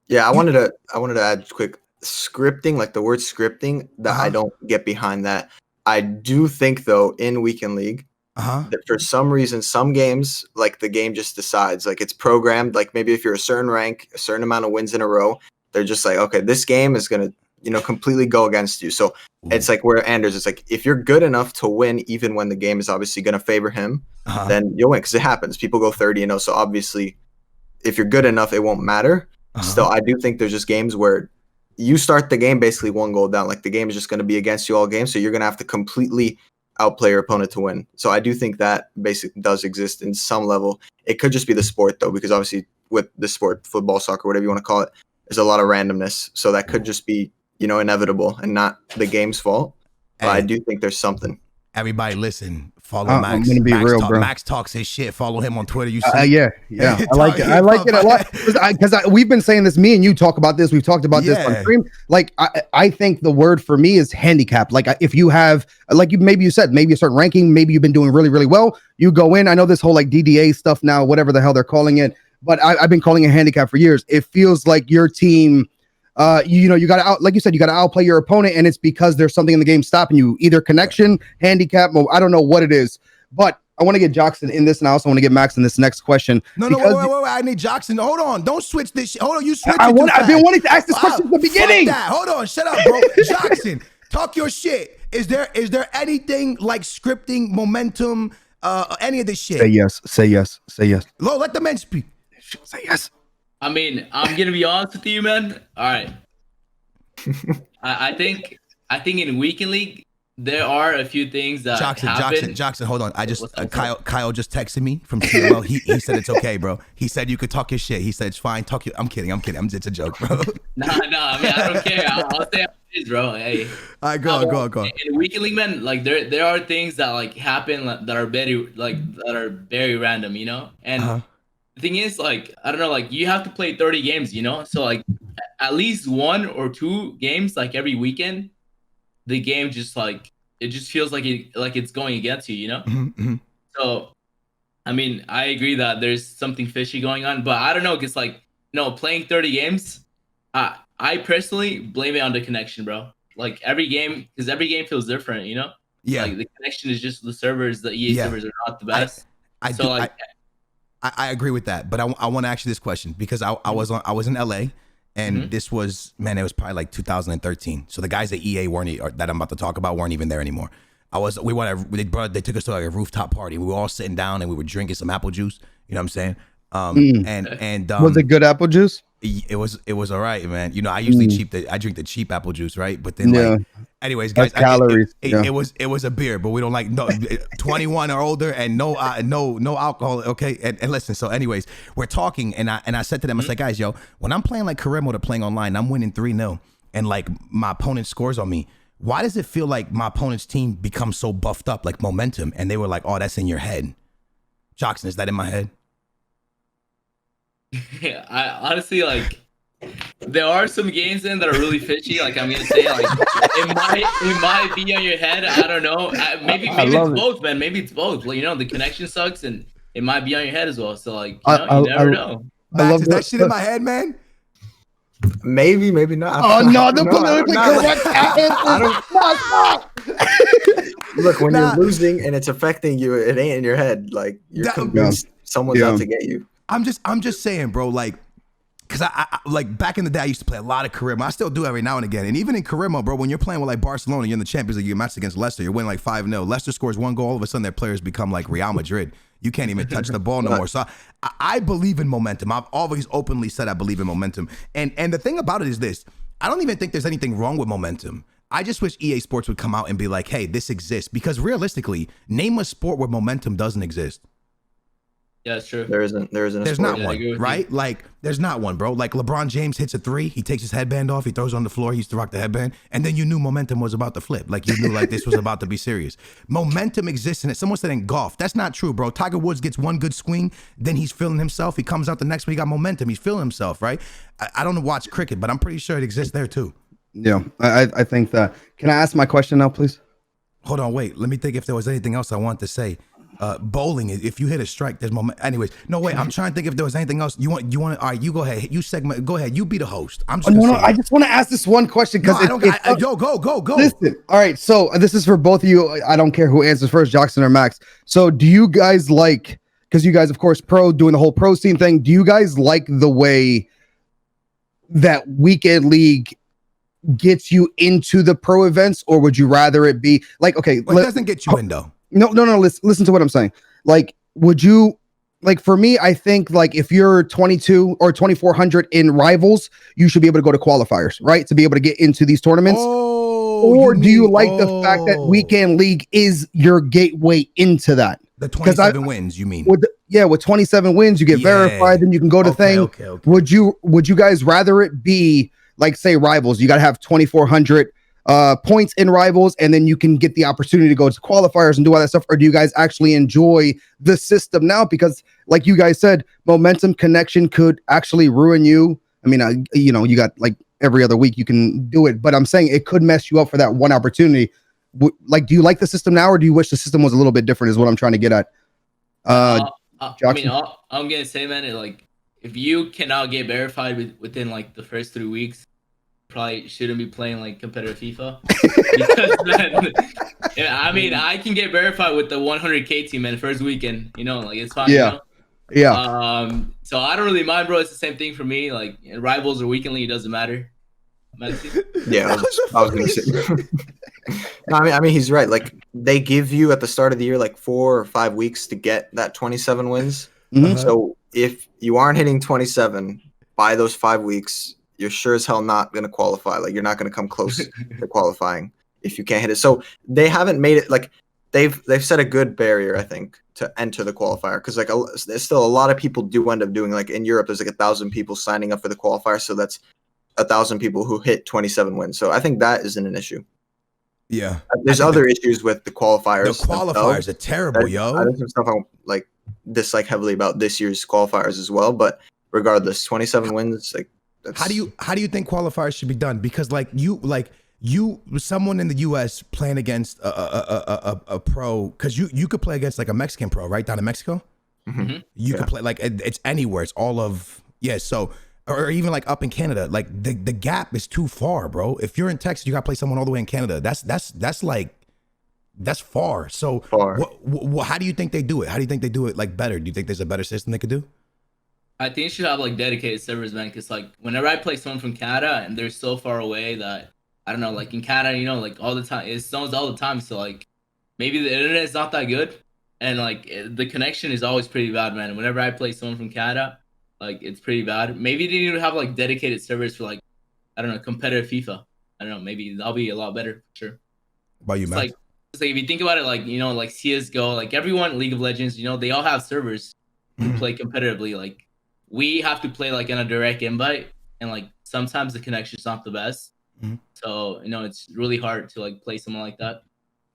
[SPEAKER 4] Yeah, I wanted to add quick scripting, like the word scripting, that I don't get behind that. I do think though in Weekend League that for some reason some games, like the game just decides, like it's programmed, like maybe if you're a certain rank, a certain amount of wins in a row, they're just like, okay, this game is gonna, you know, completely go against you. So it's like where Anders is like, if you're good enough to win, even when the game is obviously gonna favor him, then you'll win, because it happens. People go 30-0, so obviously if you're good enough, it won't matter. Still, I do think there's just games where you start the game basically one goal down. Like the game is just going to be against you all game, so you're going to have to completely outplay your opponent to win. So I do think that basically does exist in some level. It could just be the sport though, because obviously with the sport, football, soccer, whatever you want to call it, there's a lot of randomness. So that could just be, you know, inevitable and not the game's fault. But I do think there's something.
[SPEAKER 1] Everybody listen, follow Max.
[SPEAKER 2] I'm gonna be real, bro.
[SPEAKER 1] Max talks his shit. Follow him on Twitter. You see?
[SPEAKER 2] Yeah. I like it. I like it a lot because we've been saying this. Me and you talk about this. We've talked about this on stream. Like I think the word for me is handicap. Like if you have, like maybe you said, maybe a certain ranking, maybe you've been doing really, really well. You go in. I know this whole like DDA stuff now, whatever the hell they're calling it, but I've been calling it handicap for years. It feels like your team. You know, you got to out, like you said, you got to outplay your opponent, and it's because there's something in the game stopping you, either connection, handicap, I don't know what it is, but I want to get Joksan in this, and I also want to get Max in this next question.
[SPEAKER 1] No, wait, I need Joksan. Hold on, don't switch this shit. Hold on, you switch.
[SPEAKER 2] I've been wanting to ask this question at the beginning.
[SPEAKER 1] Hold on, shut up, bro. Joksan, talk your shit. Is there anything like scripting, momentum, any of this shit?
[SPEAKER 2] Say yes.
[SPEAKER 1] Lo, let the men speak.
[SPEAKER 2] Say yes.
[SPEAKER 3] I mean, I'm gonna be honest with you, man. All right. I think in Weekend League there are a few things that happen.
[SPEAKER 1] Joksan, hold on. I just Kyle just texted me from CMO. He said it's okay, bro. He said you could talk your shit. He said it's fine. Talk your. I'm kidding. It's a joke, bro.
[SPEAKER 3] No. I mean, I don't care. I'll say how it is, bro. Hey.
[SPEAKER 1] All right, go on.
[SPEAKER 3] In Weekend League, man, like there are things that like happen that are very random, you know, and. The thing is, like, I don't know, like, you have to play 30 games, you know? So, like, at least 1 or 2 games, like, every weekend, the game just, like, it just feels like it's going against you, you know?
[SPEAKER 1] Mm-hmm.
[SPEAKER 3] So, I mean, I agree that there's something fishy going on, but I don't know, because, like, playing 30 games, I personally blame it on the connection, bro. Like, every game feels different, you know?
[SPEAKER 1] Yeah.
[SPEAKER 3] Like, the connection is just the servers, the EA servers are not the best.
[SPEAKER 1] I agree with that, but I want to ask you this question because I was in LA and this was, man, it was probably like 2013. So the guys at EA that I'm about to talk about weren't even there anymore. They took us to like a rooftop party. We were all sitting down and we were drinking some apple juice. You know what I'm saying? And
[SPEAKER 2] was it good apple juice?
[SPEAKER 1] It was all right, man. You know, I usually I drink the cheap apple juice, right? But then like, anyways, guys,
[SPEAKER 2] calories.
[SPEAKER 1] It was a beer, but we don't like 21 or older and no alcohol. Okay, and listen. So, anyways, we're talking, and I said to them, I said, guys, yo, when I'm playing like career mode or playing online, I'm winning 3-0, and like my opponent scores on me. Why does it feel like my opponent's team becomes so buffed up, like momentum? And they were like, oh, that's in your head. Joksan, is that in my head?
[SPEAKER 3] Yeah, I honestly like. There are some games in that are really fishy. Like I'm gonna say, like it might be on your head. I don't know. Maybe it's both, man. Maybe it's both. Like, the connection sucks, and it might be on your head as well. So like, you never know.
[SPEAKER 1] Max, is that shit in my head, man?
[SPEAKER 4] Maybe not.
[SPEAKER 2] Oh no, the politically correct answer.
[SPEAKER 4] Look, when you're losing and it's affecting you, it ain't in your head. Like you're convinced someone's out to get you.
[SPEAKER 1] I'm just saying, bro. Like, because I like back in the day, I used to play a lot of Carimo. I still do every now and again. And even in Carimo, bro, when you're playing with like Barcelona, you're in the Champions League, you match against Leicester, you're winning like 5-0. Leicester scores one goal, all of a sudden their players become like Real Madrid. You can't even touch the ball no more. So I believe in momentum. I've always openly said I believe in momentum. And the thing about it is this: I don't even think there's anything wrong with momentum. I just wish EA Sports would come out and be like, hey, this exists. Because realistically, name a sport where momentum doesn't exist.
[SPEAKER 3] Yeah, it's true.
[SPEAKER 4] There isn't.
[SPEAKER 1] There's not one, right? Like, there's not one, bro. Like, LeBron James hits a 3, he takes his headband off, he throws it on the floor, he used to rock the headband, and then you knew momentum was about to flip. Like, you knew like this was about to be serious. Momentum exists in it. Someone said in golf, that's not true, bro. Tiger Woods gets one good swing, then he's feeling himself. He comes out the next week, he got momentum. He's feeling himself, right? I don't watch cricket, but I'm pretty sure it exists there too.
[SPEAKER 2] Yeah, I think that. Can I ask my question now, please?
[SPEAKER 1] Hold on, wait. Let me think if there was anything else I wanted to say. Bowling, if you hit a strike, there's moment. Anyways, no, wait. I'm trying to think if there was anything else. You want? All right, you go ahead. You segment. Go ahead. You be the host. I'm just.
[SPEAKER 2] I just want to ask this one question because
[SPEAKER 1] yo, go.
[SPEAKER 2] Listen. All right. So this is for both of you. I don't care who answers first, Joksan or MaXe. So do you guys like? Because you guys, of course, doing the whole pro scene thing. Do you guys like the way that weekend league gets you into the pro events, or would you rather it be like, okay,
[SPEAKER 1] it doesn't get you in though.
[SPEAKER 2] No. Listen to what I'm saying. Like, would you, like, for me, I think like if you're 22 or 2400 in rivals, you should be able to go to qualifiers, right? To be able to get into these tournaments. Or do you like the fact that weekend league is your gateway into that?
[SPEAKER 1] The 27 wins, you mean?
[SPEAKER 2] With 27 wins, you get verified, then you can go to thing.
[SPEAKER 1] Okay.
[SPEAKER 2] Would you guys rather it be like, say, rivals? You got to have 2400 points in rivals, and then you can get the opportunity to go to qualifiers and do all that stuff? Or do you guys actually enjoy the system now? Because like you guys said, momentum connection could actually ruin you. I mean, you got like every other week you can do it, but I'm saying it could mess you up for that one opportunity. Like, do you like the system now, or do you wish the system was a little bit different, is what I'm trying to get at?
[SPEAKER 3] I mean, I'm gonna say, man, like, if you cannot get verified within like the first 3 weeks, probably shouldn't be playing like competitive FIFA. Because, man, I mean, I can get verified with the 100K team, man, first weekend. Like, it's fine.
[SPEAKER 2] Yeah.
[SPEAKER 3] So I don't really mind, bro. It's the same thing for me. Like, rivals or weekend league, it doesn't matter.
[SPEAKER 4] Yeah, I was gonna say. No, I mean, he's right. Like, they give you at the start of the year like 4 or 5 weeks to get that 27 wins.
[SPEAKER 2] Mm-hmm.
[SPEAKER 4] So if you aren't hitting 27 by those 5 weeks, you're sure as hell not going to qualify. Like, you're not going to come close to qualifying if you can't hit it. So they haven't made it, like, they've set a good barrier, I think, to enter the qualifier. Because like there's still a lot of people do end up doing, like, in Europe, there's like 1,000 people signing up for the qualifier. So that's 1,000 people who hit 27 wins. So I think that isn't an issue.
[SPEAKER 1] Yeah.
[SPEAKER 4] There's other issues with the qualifiers.
[SPEAKER 1] The qualifiers are terrible, yo.
[SPEAKER 4] There's some stuff I dislike heavily about this year's qualifiers as well. But regardless, 27 wins, like, that's... How
[SPEAKER 1] do you think qualifiers should be done? Because you someone in the US playing against a pro, because you could play against like a Mexican pro, right, down in Mexico.
[SPEAKER 4] Mm-hmm.
[SPEAKER 1] You could play like it's anywhere. It's all of So. Or even like up in Canada, like the gap is too far, bro. If you're in Texas, you got to play someone all the way in Canada. That's far. So
[SPEAKER 4] far.
[SPEAKER 1] How do you think they do it? How do you think they do it like better? Do you think there's a better system they could do?
[SPEAKER 3] I think you should have like dedicated servers, man. Because like whenever I play someone from Canada and they're so far away that I don't know, like in Canada, like all the time it snows all the time. So like maybe the internet is not that good, and like the connection is always pretty bad, man. Whenever I play someone from Canada, like, it's pretty bad. Maybe they need to have like dedicated servers for like, I don't know, competitive FIFA. I don't know. Maybe that'll be a lot better for sure.
[SPEAKER 1] About you, man?
[SPEAKER 3] It's like if you think about it, like, like CS:GO, like everyone, League of Legends, they all have servers who play competitively. Like, we have to play like in a direct invite, and like sometimes the connection's not the best.
[SPEAKER 1] Mm-hmm.
[SPEAKER 3] So it's really hard to like play someone like that.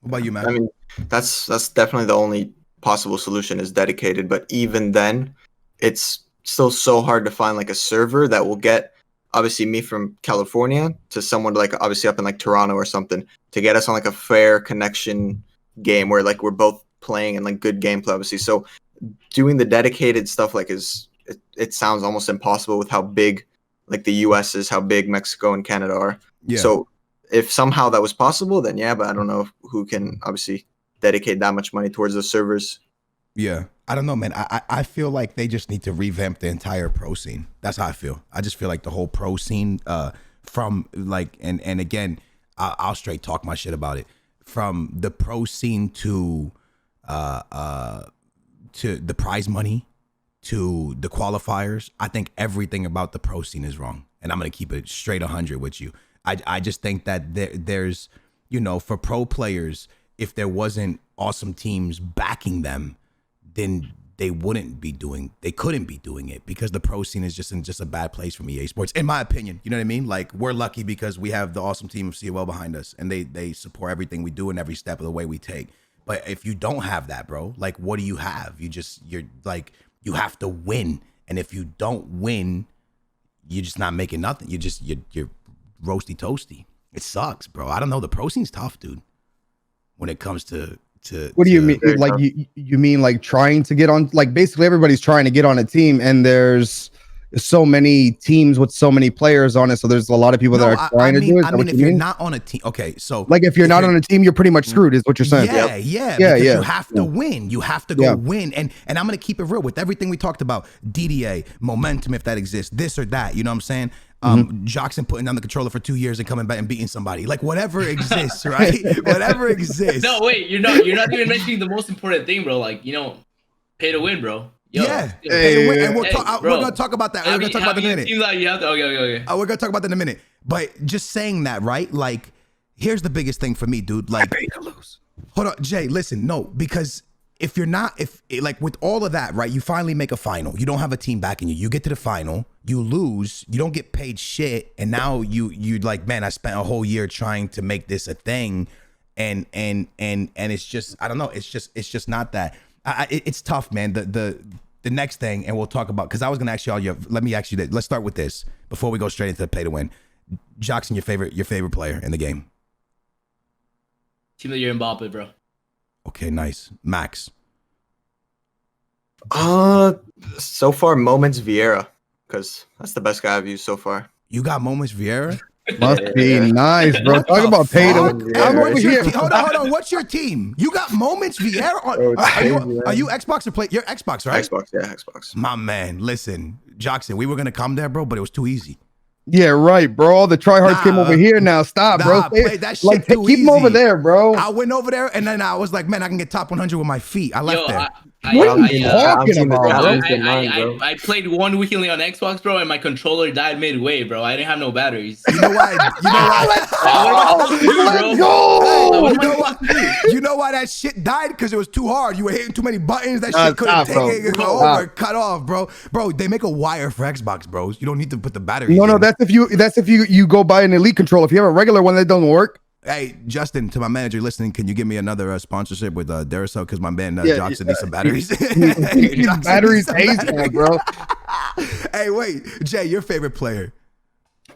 [SPEAKER 1] What about you, man?
[SPEAKER 4] I mean, that's definitely the only possible solution is dedicated. But even then, it's still so hard to find like a server that will get obviously me from California to someone like obviously up in like Toronto or something to get us on like a fair connection game where like we're both playing and like good gameplay obviously. So doing the dedicated stuff like it sounds almost impossible with how big like the US is, how big Mexico and Canada are.
[SPEAKER 1] Yeah.
[SPEAKER 4] So if somehow that was possible, then yeah, but I don't know who can obviously dedicate that much money towards those servers.
[SPEAKER 1] Yeah. I don't know, man. I feel like they just need to revamp the entire pro scene. That's how I feel. I just feel like the whole pro scene from like, and again, I'll straight talk my shit about it. From the pro scene to the prize money, to the qualifiers, I think everything about the pro scene is wrong. And I'm going to keep it straight 100 with you. I just think that there's, you know, for pro players, if there wasn't awesome teams backing them, then they couldn't be doing it because the pro scene is just in a bad place from EA Sports, in my opinion. You know what I mean? Like, we're lucky because we have the awesome team of COL behind us and they support everything we do and every step of the way we take. But if you don't have that, bro, like, what do you have? You're like, you have to win. And if you don't win, you're just not making nothing. You're roasty toasty. It sucks, bro. I don't know. The pro scene's tough, dude. When it comes to
[SPEAKER 2] what do you mean? Like you mean like trying to get on? Like basically everybody's trying to get on a team, and there's so many teams with so many players on it. So there's a lot of people that are trying to do it.
[SPEAKER 1] I mean, if you're not on a team, okay, so
[SPEAKER 2] like if you're not on a team, you're pretty much screwed, is what you're saying.
[SPEAKER 1] Yeah. You have to win. You have to go win. And I'm gonna keep it real with everything we talked about. DDA, momentum, if that exists, this or that. You know what I'm saying? Joksan putting down the controller for 2 years and coming back and beating somebody. Like, whatever exists, right? Whatever exists.
[SPEAKER 3] No, wait, you're not even mentioning the most important thing, bro. Like, you know, pay to win, bro.
[SPEAKER 1] Yo, pay to win. And we're gonna talk about that. We're gonna talk about that in a minute.
[SPEAKER 3] Okay.
[SPEAKER 1] We're gonna talk about that in a minute. But just saying that, right? Like, here's the biggest thing for me, dude. Like,
[SPEAKER 2] I pay to lose.
[SPEAKER 1] Hold on, Jay. Listen, no, because if you're not, like with all of that, right? You finally make a final. You don't have a team backing you. You get to the final. You lose. You don't get paid shit, and now you like, man, I spent a whole year trying to make this a thing, and it's just, I don't know. It's just not that. It's tough, man. The next thing, and we'll talk about, because I was gonna ask y'all. Let me ask you that. Let's start with this before we go straight into the pay to win. Joksan, your favorite player in the game?
[SPEAKER 3] Team of the year, Mbappe, bro.
[SPEAKER 1] Okay, nice. Max.
[SPEAKER 4] So far, Moments Vieira, because that's the best guy I've used so far.
[SPEAKER 1] You got Moments Vieira?
[SPEAKER 2] Must be nice, bro. Talk about pay to win.
[SPEAKER 1] I'm over here. Hold on. What's your team? You got Moments Vieira on. Are you Xbox or play? You're Xbox, right?
[SPEAKER 4] Xbox, yeah, Xbox.
[SPEAKER 1] My man, listen, Joksan, we were gonna come there, bro, but it was too easy.
[SPEAKER 2] Yeah, right, bro. All the tryhards came over here now. Stop, bro.
[SPEAKER 1] That shit too
[SPEAKER 2] keep them over there, bro.
[SPEAKER 1] I went over there, and then I was like, man, I can get top 100 with my feet. I left there.
[SPEAKER 2] What are you talking about,
[SPEAKER 3] bro? I played one weekly on Xbox, bro, and my controller died midway, bro. I didn't have no batteries.
[SPEAKER 1] You know why? You know why that shit died? Because it was too hard. You were hitting too many buttons. That shit couldn't take it. It go over, cut off, bro. Bro, they make a wire for Xbox, bros. You don't need to put the batteries.
[SPEAKER 2] No, that's if you go buy an elite controller. If you have a regular one that doesn't work.
[SPEAKER 1] Hey, Justin, to my manager listening, can you give me another sponsorship with Duracell? Because my man Joksan needs some batteries.
[SPEAKER 2] Batteries ASAP, bro.
[SPEAKER 1] Hey, wait, Jay, your favorite player?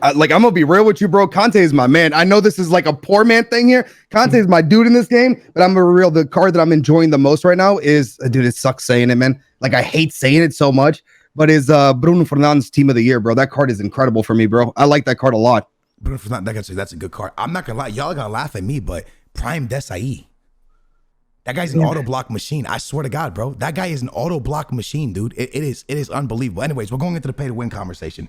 [SPEAKER 2] I'm gonna be real with you, bro. Conte is my man. I know this is like a poor man thing here. Conte is my dude in this game, but I'm gonna be real. The card that I'm enjoying the most right now is, dude, it sucks saying it, man. Like, I hate saying it so much, but is Bruno Fernandes team of the year, bro. That card is incredible for me, bro. I like that card a lot.
[SPEAKER 1] Bruno Fernandes, that's a good card. I'm not gonna lie, y'all are gonna laugh at me, but Prime Desai. That guy's an auto block machine. I swear to God, bro. That guy is an auto block machine, dude. It is unbelievable. Anyways, we're going into the pay to win conversation.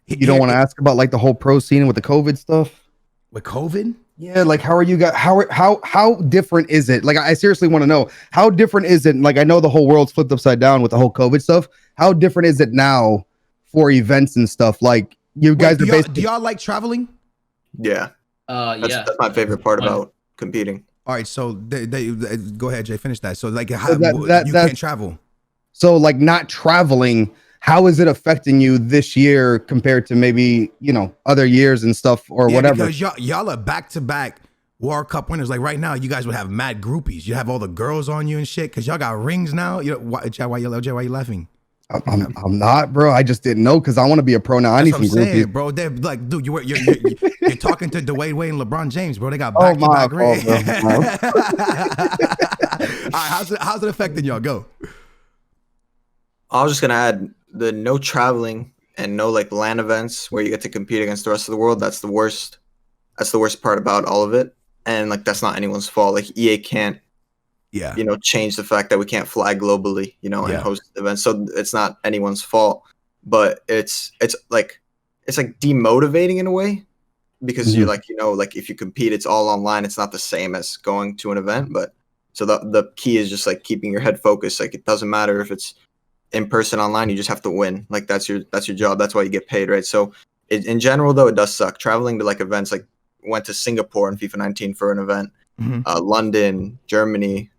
[SPEAKER 2] You don't want to ask about like the whole pro scene with the COVID stuff?
[SPEAKER 1] With COVID?
[SPEAKER 2] Yeah, like how are you guys? How different is it? Like, I seriously want to know, how different is it? Like, I know the whole world's flipped upside down with the whole COVID stuff. How different is it now for events and stuff? Like, you guys are basically.
[SPEAKER 1] Do y'all like traveling?
[SPEAKER 4] Yeah. That's my favorite part about competing.
[SPEAKER 1] All right, so they go ahead, Jay. Finish that. So like, you can't travel.
[SPEAKER 2] So like, not traveling. How is it affecting you this year compared to maybe, other years and stuff or whatever?
[SPEAKER 1] Because y'all are back-to-back World Cup winners. Like right now, you guys would have mad groupies. You have all the girls on you and shit because y'all got rings now. Why you laughing?
[SPEAKER 2] I'm not, bro. I just didn't know because I want to be a pro now. I
[SPEAKER 1] That's
[SPEAKER 2] need
[SPEAKER 1] what
[SPEAKER 2] some
[SPEAKER 1] I'm saying,
[SPEAKER 2] groupies.
[SPEAKER 1] bro. They're like, dude, you're talking to Dwayne Wade and LeBron James, bro. They got
[SPEAKER 2] Oh,
[SPEAKER 1] back to
[SPEAKER 2] my
[SPEAKER 1] back
[SPEAKER 2] fault,
[SPEAKER 1] rings.
[SPEAKER 2] bro.
[SPEAKER 1] All right, how's it affecting y'all? Go.
[SPEAKER 4] I was just gonna add the no traveling and no like LAN events where you get to compete against the rest of the world. That's the worst. That's the worst part about all of it. And like that's not anyone's fault. Like EA can't,
[SPEAKER 1] Yeah.
[SPEAKER 4] change the fact that we can't fly globally, and
[SPEAKER 1] Yeah.
[SPEAKER 4] host events. So it's not anyone's fault. But it's like demotivating in a way because you're like, like if you compete, it's all online. It's not the same as going to an event. But so the key is just like keeping your head focused. Like it doesn't matter if it's in person, online, you just have to win. Like that's your job. That's why you get paid, right? So in general, though, it does suck traveling to like events. Like went to Singapore in FIFA 19 for an event, London, Germany.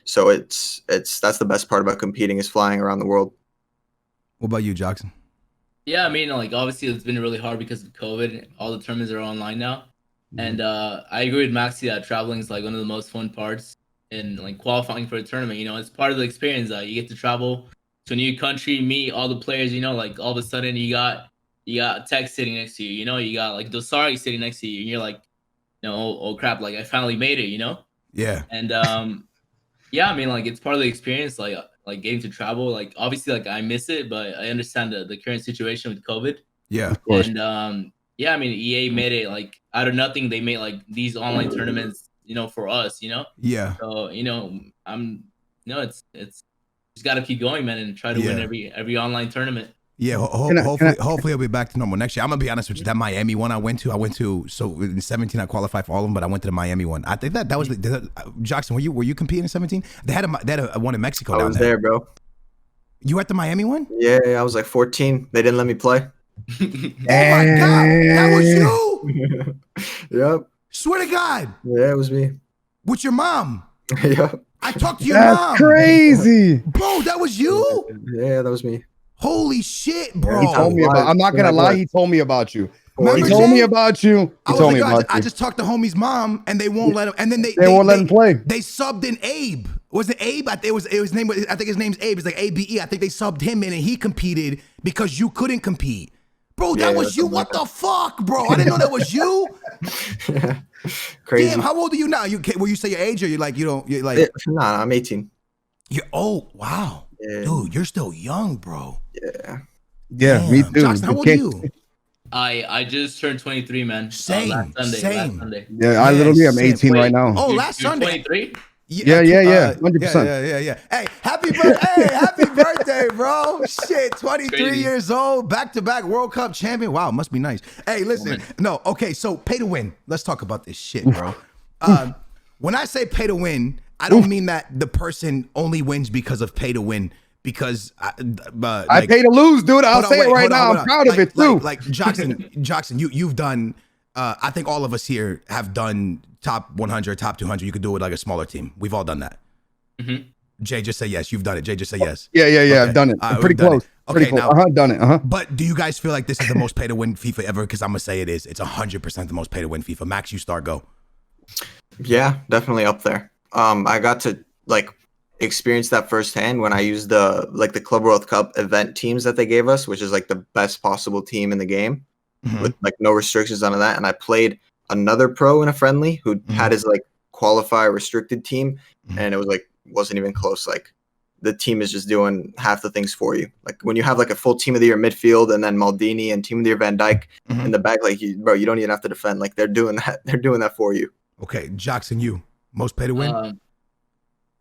[SPEAKER 4] So it's that's the best part about competing is flying around the world.
[SPEAKER 1] What about you, Joksan?
[SPEAKER 3] Yeah, I mean, like obviously it's been really hard because of COVID. All the tournaments are online now, and I agree with Maxi that traveling is like one of the most fun parts in like qualifying for a tournament. It's part of the experience. You get to travel to a new country, meet all the players. Like all of a sudden you got Tech sitting next to you. You got like Dosari sitting next to you, and you're like, oh crap, like I finally made it.
[SPEAKER 1] Yeah.
[SPEAKER 3] And yeah, I mean, like it's part of the experience. Like getting to travel. Like obviously, like I miss it, but I understand the current situation with COVID.
[SPEAKER 1] Yeah.
[SPEAKER 2] Of course.
[SPEAKER 3] And yeah, I mean, EA made it like out of nothing. They made like these online tournaments, for us,
[SPEAKER 1] Yeah.
[SPEAKER 3] So, it's just got to keep going, man, and try to win every online tournament.
[SPEAKER 1] Yeah, hopefully it'll be back to normal next year. I'm gonna be honest with you. That Miami one I went to. So in 17 I qualified for all of them, but I went to the Miami one. I think that was Joksan. Were you competing in 17? They had a one in Mexico.
[SPEAKER 4] I
[SPEAKER 1] down
[SPEAKER 4] was there, bro.
[SPEAKER 1] You at the Miami one?
[SPEAKER 4] Yeah, I was like 14. They didn't let me play.
[SPEAKER 1] Oh my god, that was you?
[SPEAKER 4] Yep.
[SPEAKER 1] Swear to God.
[SPEAKER 4] Yeah, it was me.
[SPEAKER 1] With your mom?
[SPEAKER 4] Yep.
[SPEAKER 1] I talked to your
[SPEAKER 2] That's
[SPEAKER 1] mom.
[SPEAKER 2] crazy.
[SPEAKER 1] Bro, that was you?
[SPEAKER 4] Yeah, that was me.
[SPEAKER 1] Holy shit, bro.
[SPEAKER 2] He told me about. I'm not gonna lie. He told me about you.
[SPEAKER 1] Remember
[SPEAKER 2] He told me
[SPEAKER 1] Jay?
[SPEAKER 2] about you. He told me about
[SPEAKER 1] I
[SPEAKER 2] you.
[SPEAKER 1] just talked to homie's mom, and they won't let him. And then they
[SPEAKER 2] won't let him play.
[SPEAKER 1] They subbed in Abe. Was it Abe? I think his name. I think his name's Abe. It's like ABE. I think they subbed him in, and he competed because you couldn't compete. Bro, that was you. What the fuck, bro? I didn't know that was you.
[SPEAKER 4] Yeah. Crazy.
[SPEAKER 1] Damn, how old are you now? Will you say your age, or you're like you're like?
[SPEAKER 4] Nah, I'm 18.
[SPEAKER 1] Wow,
[SPEAKER 4] Yeah.
[SPEAKER 1] dude, you're still young, bro.
[SPEAKER 4] Yeah.
[SPEAKER 2] Yeah,
[SPEAKER 1] Damn.
[SPEAKER 2] me too.
[SPEAKER 1] Joksan, how old are you?
[SPEAKER 3] I just turned 23, man.
[SPEAKER 1] Same.
[SPEAKER 3] Last Sunday.
[SPEAKER 2] Yeah, I literally am 18 right now.
[SPEAKER 1] Oh,
[SPEAKER 3] You're
[SPEAKER 1] last Sunday.
[SPEAKER 3] 23?
[SPEAKER 2] Yeah, 100%.
[SPEAKER 1] Yeah. Hey, happy birthday! Happy birthday, bro! Shit, 23
[SPEAKER 3] Crazy.
[SPEAKER 1] years old, back-to-back World Cup champion. Wow, must be nice. Hey, listen, okay, so pay to win. Let's talk about this shit, bro. When I say pay to win, I don't mean that the person only wins because of pay to win. Because I
[SPEAKER 2] pay to lose, dude. I'll say it right now. I'm proud of it too.
[SPEAKER 1] Like Joksan, you've done. I think all of us here have done top 100, top 200. You could do it like a smaller team. We've all done that. Jay, just say yes. You've done it. Jay, just say yes.
[SPEAKER 2] Yeah.
[SPEAKER 1] Okay.
[SPEAKER 2] I've done it.
[SPEAKER 1] All right,
[SPEAKER 2] Pretty
[SPEAKER 1] we've done
[SPEAKER 2] close.
[SPEAKER 1] it. Okay,
[SPEAKER 2] Pretty close.
[SPEAKER 1] now,
[SPEAKER 2] Done it.
[SPEAKER 1] But do you guys feel like this is the most pay to win FIFA ever? Because I'm gonna say it is. It's 100% the most pay to win FIFA. Max, you start. Go.
[SPEAKER 4] Yeah, definitely up there. I got to like experience that firsthand when I used the Club World Cup event teams that they gave us, which is like the best possible team in the game with like no restrictions on that. And I played another pro in a friendly who had his like qualifier restricted team, and it was like wasn't even close. Like the team is just doing half the things for you. Like when you have like a full team of the year midfield and then Maldini and team of the year Van Dijk in the back, like you don't even have to defend. Like they're doing that. They're doing that for you.
[SPEAKER 1] Okay, Joksan, you most pay to win.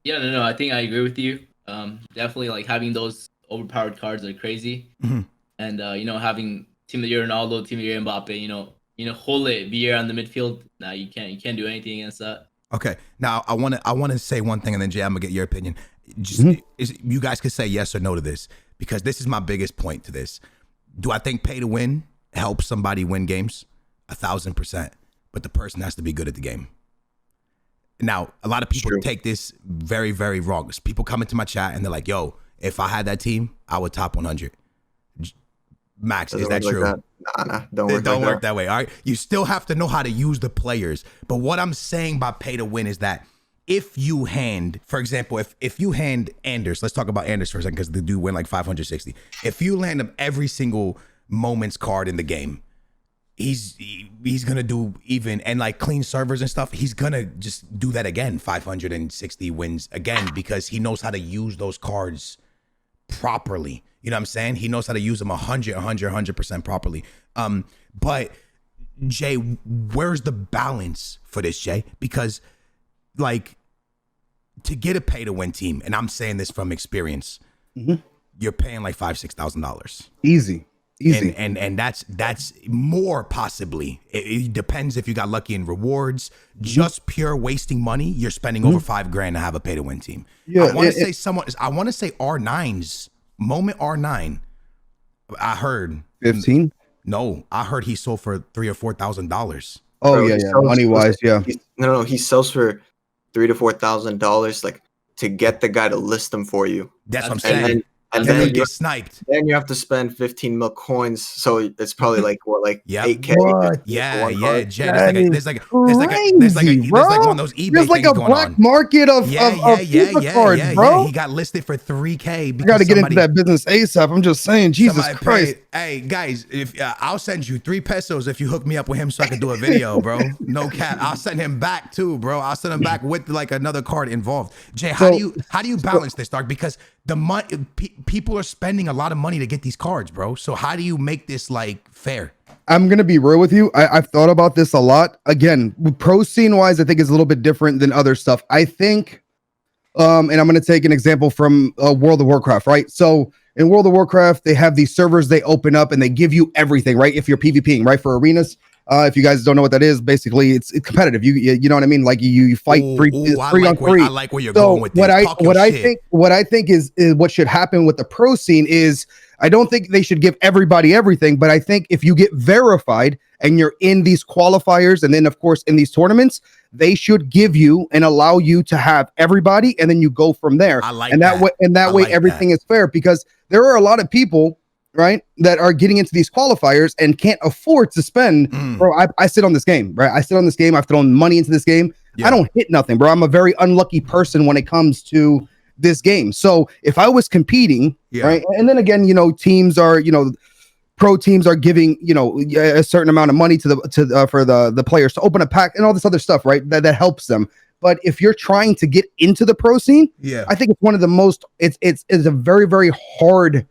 [SPEAKER 3] Yeah, no, I think I agree with you. Definitely like having those overpowered cards are crazy. And having team of the year Ronaldo, team of the year Mbappe, hold it, Vieira on the midfield. Nah, you can't do anything against that.
[SPEAKER 1] Okay, now I want to say one thing, and then Jay, I'm gonna get your opinion. You guys could say yes or no to this, because this is my biggest point to this. Do I think pay to win helps somebody win games? 1,000%, but the person has to be good at the game. Now, a lot of people take this very, very wrong. People come into my chat and they're like, yo, if I had that team, I would top 100. Max, is that true?
[SPEAKER 4] Like that. Nah, don't work
[SPEAKER 1] that way. All right. You still have to know how to use the players. But what I'm saying by pay to win is that if you hand, for example, if you hand Anders, let's talk about Anders for a second because the dude win like 560. If you land him every single moments card in the game, he's gonna do even, and like clean servers and stuff, he's gonna just do that again, 560 wins again, because he knows how to use those cards properly. You know what I'm saying? He knows how to use them 100% properly. But Jay, where's the balance for this, Jay? Because like, to get a pay to win team, and I'm saying this from experience, you're paying like $5,000-$6,000
[SPEAKER 2] Easy.
[SPEAKER 1] And that's more possibly. It depends if you got lucky in rewards. Just pure wasting money, you're spending over $5,000 to have a pay to win team.
[SPEAKER 2] Yeah,
[SPEAKER 1] I want to say R9's moment R9. I heard
[SPEAKER 2] 15.
[SPEAKER 1] No, I heard he sold for $3,000 or $4,000.
[SPEAKER 2] Oh,
[SPEAKER 4] Bro,
[SPEAKER 2] yeah. Money wise, yeah.
[SPEAKER 4] No, he sells for $3,000 to $4,000, like, to get the guy to list them for you.
[SPEAKER 1] That's what I'm saying.
[SPEAKER 4] And
[SPEAKER 1] then
[SPEAKER 4] then
[SPEAKER 1] you get sniped.
[SPEAKER 4] Then you have to spend 15 mil coins, so it's probably like
[SPEAKER 1] Yep.
[SPEAKER 4] 8K.
[SPEAKER 2] What?
[SPEAKER 1] Yeah, Jay. There's like
[SPEAKER 2] crazy,
[SPEAKER 1] one of those eBay
[SPEAKER 2] There's like
[SPEAKER 1] things
[SPEAKER 2] a
[SPEAKER 1] going
[SPEAKER 2] black
[SPEAKER 1] on.
[SPEAKER 2] market of FIFA cards, bro.
[SPEAKER 1] He got listed for $3,000.
[SPEAKER 2] I got to get into that business ASAP. I'm just saying, Jesus Christ.
[SPEAKER 1] Hey guys, if I'll send you $3 if you hook me up with him so I can do a video, bro. No cap. I'll send him back too, bro. I'll send him back with like another card involved. Jay, how do you balance this, Dark? Because the money people are spending a lot of money to get these cards, bro. So how do you make this like fair?
[SPEAKER 2] I'm gonna be real with you. I've thought about this a lot. Again, pro scene wise, I think is a little bit different than other stuff. I think, and I'm gonna take an example from World of Warcraft, right? So in World of Warcraft, they have these servers they open up and they give you everything, right? If you're PvPing, right? For arenas. If you guys don't know what that is, basically it's competitive. You know what I mean? Like you fight three on three.
[SPEAKER 1] I like where you're going with this.
[SPEAKER 2] What I think is what should happen with the pro scene is, I don't think they should give everybody everything, but I think if you get verified and you're in these qualifiers and then of course in these tournaments, they should give you and allow you to have everybody, and then you go from there.
[SPEAKER 1] I like
[SPEAKER 2] and
[SPEAKER 1] that.
[SPEAKER 2] That way everything is fair, because there are a lot of people, right, that are getting into these qualifiers and can't afford to spend. Bro, I sit on this game, right? I sit on this game. I've thrown money into this game. Yeah. I don't hit nothing, bro. I'm a very unlucky person when it comes to this game. So if I was competing, right, and then again, teams are, pro teams are giving, a certain amount of money for the players to open a pack and all this other stuff, right? That helps them. But if you're trying to get into the pro scene, I think it's one of the most. It's a very, very hard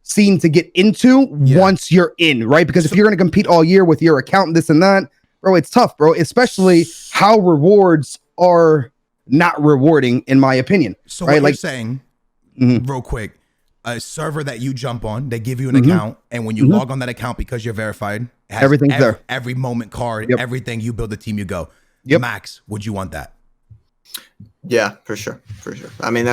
[SPEAKER 2] scene to get into once you're in, right? Because if you're going to compete all year with your account, this and that, bro, it's tough, bro. Especially how rewards are not rewarding, in my opinion.
[SPEAKER 1] So
[SPEAKER 2] right?
[SPEAKER 1] What you're saying, real quick, a server that you jump on, they give you an account, and when you log on that account, because you're verified, it has
[SPEAKER 2] everything's there.
[SPEAKER 1] Every moment card, everything, you build the team, you go. Max, would you want that?
[SPEAKER 4] Yeah, for sure. I mean,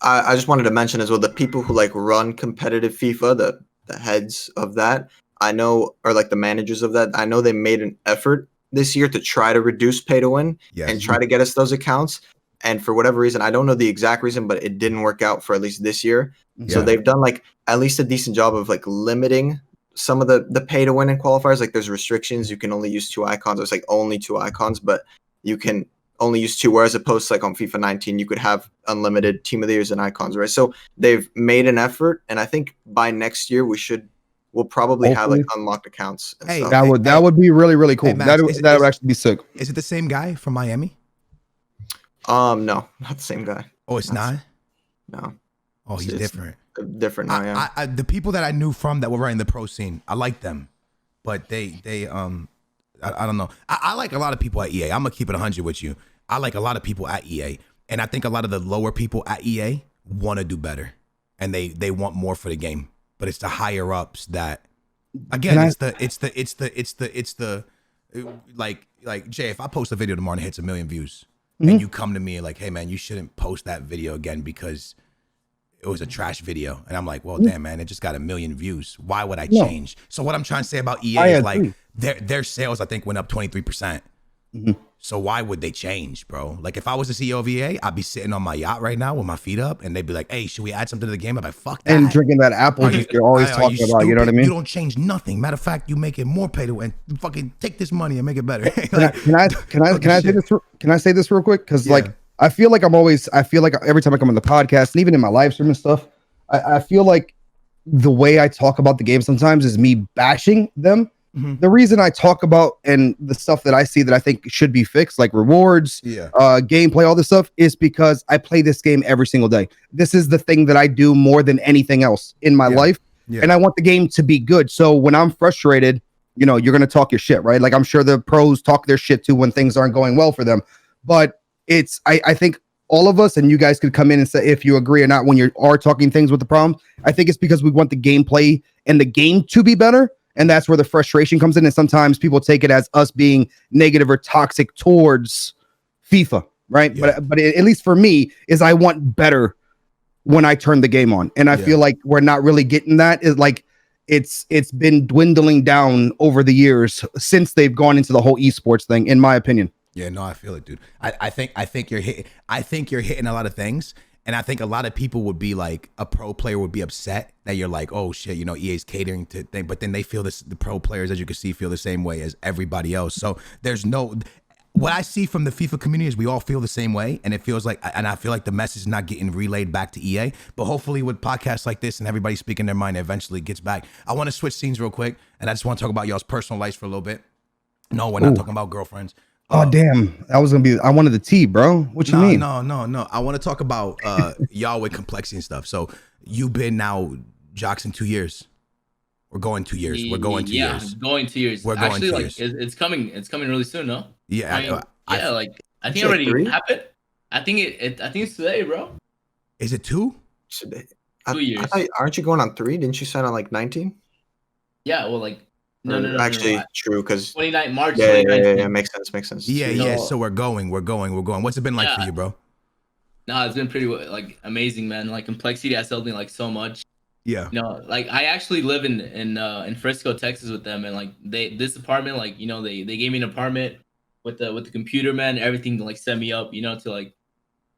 [SPEAKER 4] I just wanted to mention as well, the people who like run competitive FIFA, the heads of that, I know, or like the managers of that, I know they made an effort this year to try to reduce pay to win and try to get us those accounts. And for whatever reason, I don't know the exact reason, but it didn't work out for at least this year. So they've done like at least a decent job of like limiting some of the pay to win in qualifiers. Like there's restrictions. You can only use 2 icons. It's like only 2 icons, but you can only use 2, whereas opposed to like on FIFA 19, you could have unlimited team of the years and icons, right? So they've made an effort, and I think by next year we'll probably have like unlocked accounts. And stuff.
[SPEAKER 2] That would be really, really cool.
[SPEAKER 1] Hey, Max,
[SPEAKER 2] that would actually be sick.
[SPEAKER 1] Is it the same guy from Miami?
[SPEAKER 4] No, not the same guy.
[SPEAKER 1] Oh, it's not?
[SPEAKER 4] No.
[SPEAKER 1] Oh, he's different.
[SPEAKER 4] Different now, yeah.
[SPEAKER 1] I the people that I knew from that were running the pro scene, I like them, but they I don't know. I like a lot of people at EA. I'm gonna keep it 100 with you. I like a lot of people at EA, and I think a lot of the lower people at EA want to do better, and they want more for the game. But it's the higher ups that, again, it's the like Jay. If I post a video tomorrow and it hits 1 million views, and you come to me and like, hey man, you shouldn't post that video again because it was a trash video, and I'm like, well, damn man, it just got 1 million views. Why would I change? So what I'm trying to say about EA is like their sales I think went up 23%. So why would they change, bro? Like if I was the CEO of EA, I'd be sitting on my yacht right now with my feet up, and they'd be like, hey, should we add something to the game? I'd be like, fuck that.
[SPEAKER 2] And drinking that apple juice you're always talking about, you know what I mean?
[SPEAKER 1] You don't change nothing. Matter of fact, you make it more pay to win. Fucking take this money and make it better.
[SPEAKER 2] Can I say this real quick? Because like I feel like every time I come on the podcast and even in my live stream and stuff, I feel like the way I talk about the game sometimes is me bashing them. The reason I talk about and the stuff that I see that I think should be fixed, like rewards, gameplay, all this stuff, is because I play this game every single day. This is the thing that I do more than anything else in my life. And I want the game to be good. So when I'm frustrated, you know, you're going to talk your shit, right? Like I'm sure the pros talk their shit too when things aren't going well for them. But I think all of us, and you guys could come in and say if you agree or not when you are talking things with the problem. I think it's because we want the gameplay and the game to be better. And that's where the frustration comes in. And sometimes people take it as us being negative or toxic towards FIFA, right? But at least for me, is I want better when I turn the game on. And I feel like we're not really getting that. Is like it's been dwindling down over the years since they've gone into the whole esports thing, in my opinion.
[SPEAKER 1] Yeah, no, I feel it, dude. I think you're hitting a lot of things. And I think a lot of people would be like, a pro player would be upset that you're like, oh shit, you know, EA's catering to things, but then they feel this, the pro players, as you can see, feel the same way as everybody else. So there's what I see from the FIFA community is we all feel the same way. And it feels like, and I feel like the message is not getting relayed back to EA, but hopefully with podcasts like this and everybody speaking their mind, eventually gets back. I want to switch scenes real quick. And I just want to talk about y'all's personal lives for a little bit. No, we're not talking about girlfriends.
[SPEAKER 2] Oh damn! I wanted the tea, bro. What you mean?
[SPEAKER 1] No. I want to talk about y'all with complexity and stuff. So you've been now Joksan 2 years. We're going 2 years. We're going 2 years.
[SPEAKER 3] Yeah, going 2 years.
[SPEAKER 1] We're going
[SPEAKER 3] actually
[SPEAKER 1] 2
[SPEAKER 3] like
[SPEAKER 1] years.
[SPEAKER 3] it's coming. It's coming really soon, no?
[SPEAKER 1] Yeah,
[SPEAKER 3] I think it already happened. I think it's today, bro.
[SPEAKER 1] Is it 2?
[SPEAKER 4] Today.
[SPEAKER 3] 2 years.
[SPEAKER 4] Aren't you going on 3? Didn't you sign on like 19?
[SPEAKER 3] Yeah, well, like no.
[SPEAKER 4] Actually, true, because
[SPEAKER 3] 29 March.
[SPEAKER 4] Yeah, makes sense.
[SPEAKER 1] Yeah. So we're going. What's it been like for you, bro?
[SPEAKER 3] Nah, it's been pretty like amazing, man. Like complexity has helped me like so much.
[SPEAKER 1] Yeah.
[SPEAKER 3] You know, like I actually live in Frisco, Texas with them, and like this apartment, like, you know, they gave me an apartment with the computer, man, everything to like set me up, you know, to like,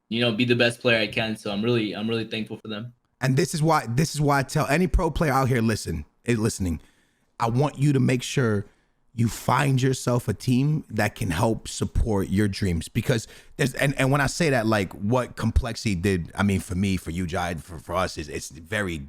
[SPEAKER 3] you know, be the best player I can. So I'm really thankful for them.
[SPEAKER 1] And this is why I tell any pro player out here listening, I want you to make sure you find yourself a team that can help support your dreams, because there's and when I say that, like what complexity did, I mean, for me, for you, Jai, for us, is it's very,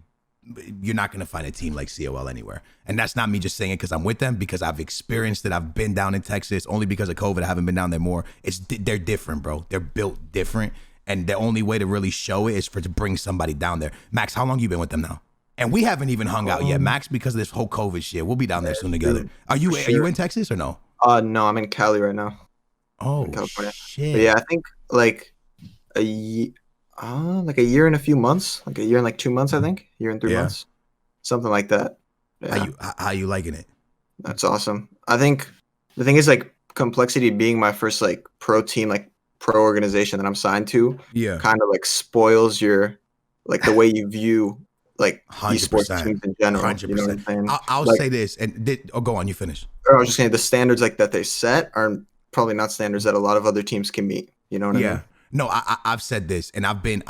[SPEAKER 1] you're not going to find a team like COL anywhere. And that's not me just saying it because I'm with them, because I've experienced it. I've been down in Texas. Only because of COVID, I haven't been down there more. They're different, bro. They're built different. And the only way to really show it is to bring somebody down there. Max, how long you been with them now? And we haven't even hung out yet, Max, because of this whole COVID shit. We'll be down there soon together. Are you in Texas or no?
[SPEAKER 4] No, I'm in Cali right now.
[SPEAKER 1] Oh, shit.
[SPEAKER 4] But yeah, I think like a year and a few months, like a year and like 2 months, I think. A year and 3 months. Something like that. Yeah.
[SPEAKER 1] How you liking it?
[SPEAKER 4] That's awesome. I think the thing is, like, complexity being my first like pro team, like pro organization that I'm signed to, kind of like spoils your, like, the way you view like
[SPEAKER 1] 100%.
[SPEAKER 4] esports teams in general.
[SPEAKER 1] 100%.
[SPEAKER 4] You know what I'm saying?
[SPEAKER 1] I'll
[SPEAKER 4] like,
[SPEAKER 1] say this, and go on, you finish.
[SPEAKER 4] I was just saying the standards like that they set are probably not standards that a lot of other teams can meet. You know what I mean?
[SPEAKER 1] No, I've said this, and I've been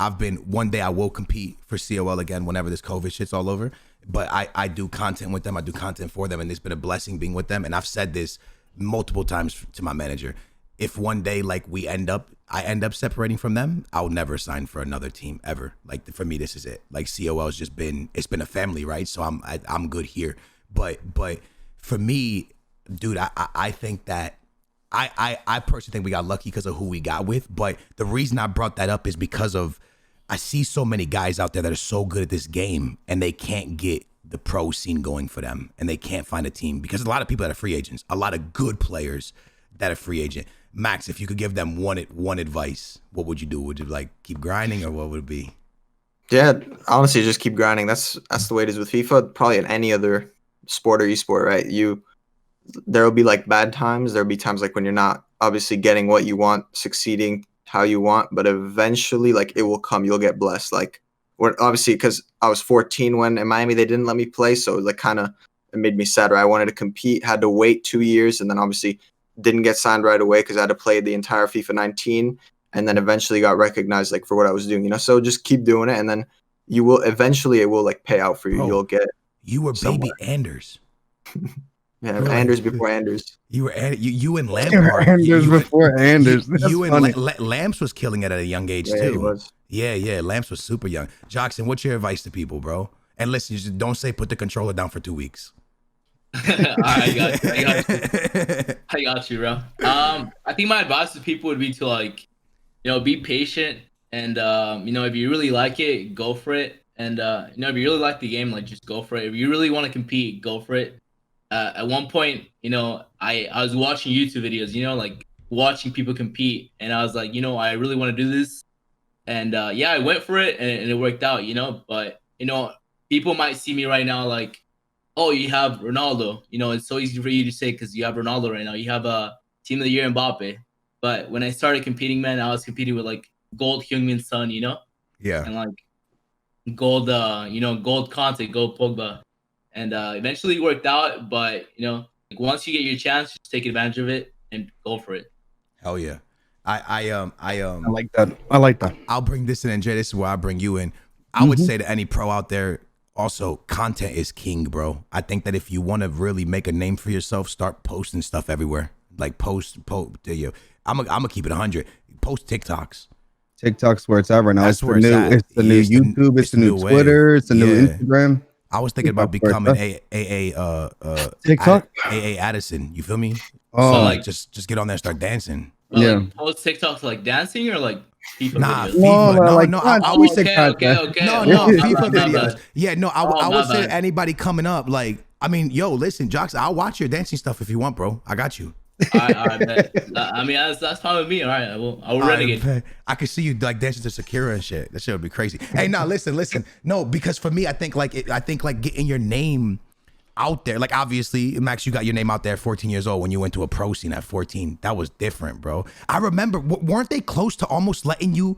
[SPEAKER 1] one day I will compete for COL again whenever this COVID shit's all over. But I do content with them. I do content for them, and it's been a blessing being with them. And I've said this multiple times to my manager. If one day like I end up separating from them, I'll never sign for another team ever. Like, for me, this is it. Like, COL has just been, it's been a family, right? So I'm good here. But for me, dude, I think that I personally think we got lucky because of who we got with. But the reason I brought that up is because of, I see so many guys out there that are so good at this game and they can't get the pro scene going for them, and they can't find a team because a lot of people that are free agents, a lot of good players that are free agent. Max, if you could give them one advice, what would you do? Would you like keep grinding, or what would it be?
[SPEAKER 4] Yeah, honestly, just keep grinding. That's the way it is with FIFA. Probably in any other sport or esport, right? There will be like bad times. There'll be times like when you're not obviously getting what you want, succeeding how you want, but eventually, like, it will come. You'll get blessed. Like, obviously, because I was 14 when in Miami they didn't let me play, so like kind of it made me sad. Right? I wanted to compete, had to wait 2 years, and then obviously didn't get signed right away because I had to play the entire FIFA 19, and then eventually got recognized like for what I was doing, you know. So just keep doing it, and then it will like pay out for you.
[SPEAKER 3] Bro,
[SPEAKER 4] you'll get.
[SPEAKER 1] You were
[SPEAKER 4] somewhere.
[SPEAKER 1] baby Anders.
[SPEAKER 4] Yeah,
[SPEAKER 1] You're
[SPEAKER 4] Anders
[SPEAKER 1] like-
[SPEAKER 4] before Anders.
[SPEAKER 1] You were you and Lampard.
[SPEAKER 2] Anders before Anders. That's
[SPEAKER 1] You and
[SPEAKER 2] funny.
[SPEAKER 1] Lamps was killing it at a young age
[SPEAKER 4] Yeah,
[SPEAKER 1] too.
[SPEAKER 4] he was.
[SPEAKER 1] Yeah. Lamps was super young. Joksan, what's your advice to people, bro? And listen, you just don't say put the controller down for 2 weeks.
[SPEAKER 3] I got you, bro. I think my advice to people would be to like, be patient and if you really like it, go for it. And if you really like the game, like just go for it. If you really want to compete, go for it. At one point, I was watching YouTube videos, like watching people compete, and I was like, I really want to do this. And I went for it, and it worked out, But people might see me right now like, oh, you have Ronaldo. It's so easy for you to say because you have Ronaldo right now. You have a Team of the Year Mbappe. But when I started competing, man, I was competing with like gold Heung-min Son,
[SPEAKER 1] Yeah.
[SPEAKER 3] and like gold, gold Conte, gold Pogba, and eventually it worked out. But like once you get your chance, just take advantage of it and go for it.
[SPEAKER 1] Hell yeah. I
[SPEAKER 2] like that. I like that.
[SPEAKER 1] I'll bring this in, and Jay, this is where I bring you in. I would say to any pro out there, also, content is king, bro. I think that if you want to really make a name for yourself, start posting stuff everywhere. Like post. I'm gonna keep it 100. Post TikToks.
[SPEAKER 2] TikTok's where it's at right now.
[SPEAKER 1] That's
[SPEAKER 2] It's
[SPEAKER 1] where
[SPEAKER 2] the
[SPEAKER 1] it's
[SPEAKER 2] new.
[SPEAKER 1] at.
[SPEAKER 2] It's the new YouTube. It's the new
[SPEAKER 1] way.
[SPEAKER 2] Twitter. It's the new
[SPEAKER 1] Yeah.
[SPEAKER 2] Instagram.
[SPEAKER 1] I was thinking about
[SPEAKER 2] TikTok,
[SPEAKER 1] becoming
[SPEAKER 2] TikTok.
[SPEAKER 1] AA Addison. You feel me?
[SPEAKER 2] Oh,
[SPEAKER 1] So like just get on there and start dancing.
[SPEAKER 3] But,
[SPEAKER 2] Yeah.
[SPEAKER 3] like, post TikToks like dancing or like FIFA
[SPEAKER 1] Nah,
[SPEAKER 3] videos?
[SPEAKER 1] FIFA.
[SPEAKER 2] No, like,
[SPEAKER 1] No.
[SPEAKER 2] I
[SPEAKER 1] I
[SPEAKER 2] wish
[SPEAKER 1] was
[SPEAKER 2] they cut that.
[SPEAKER 3] Okay.
[SPEAKER 1] No,
[SPEAKER 3] Oh, my
[SPEAKER 1] FIFA
[SPEAKER 3] bad, my
[SPEAKER 1] videos.
[SPEAKER 3] bad.
[SPEAKER 1] Yeah, no, I
[SPEAKER 3] Oh,
[SPEAKER 1] would
[SPEAKER 3] my
[SPEAKER 1] say
[SPEAKER 3] bad.
[SPEAKER 1] to anybody coming up, like, I mean, yo, listen, Jocks, I'll watch your dancing stuff if you want, bro. I got you.
[SPEAKER 3] All right, bet. I mean, that's fine with me. All right, I will renegade.
[SPEAKER 1] I could see you like dancing to Shakira and shit. That shit would be crazy. Hey, no, listen. No, because for me, I think like getting your name out there. Like obviously, Max, you got your name out there at 14 years old when you went to a pro scene at 14. That was different, bro. I remember, weren't they close to almost letting you?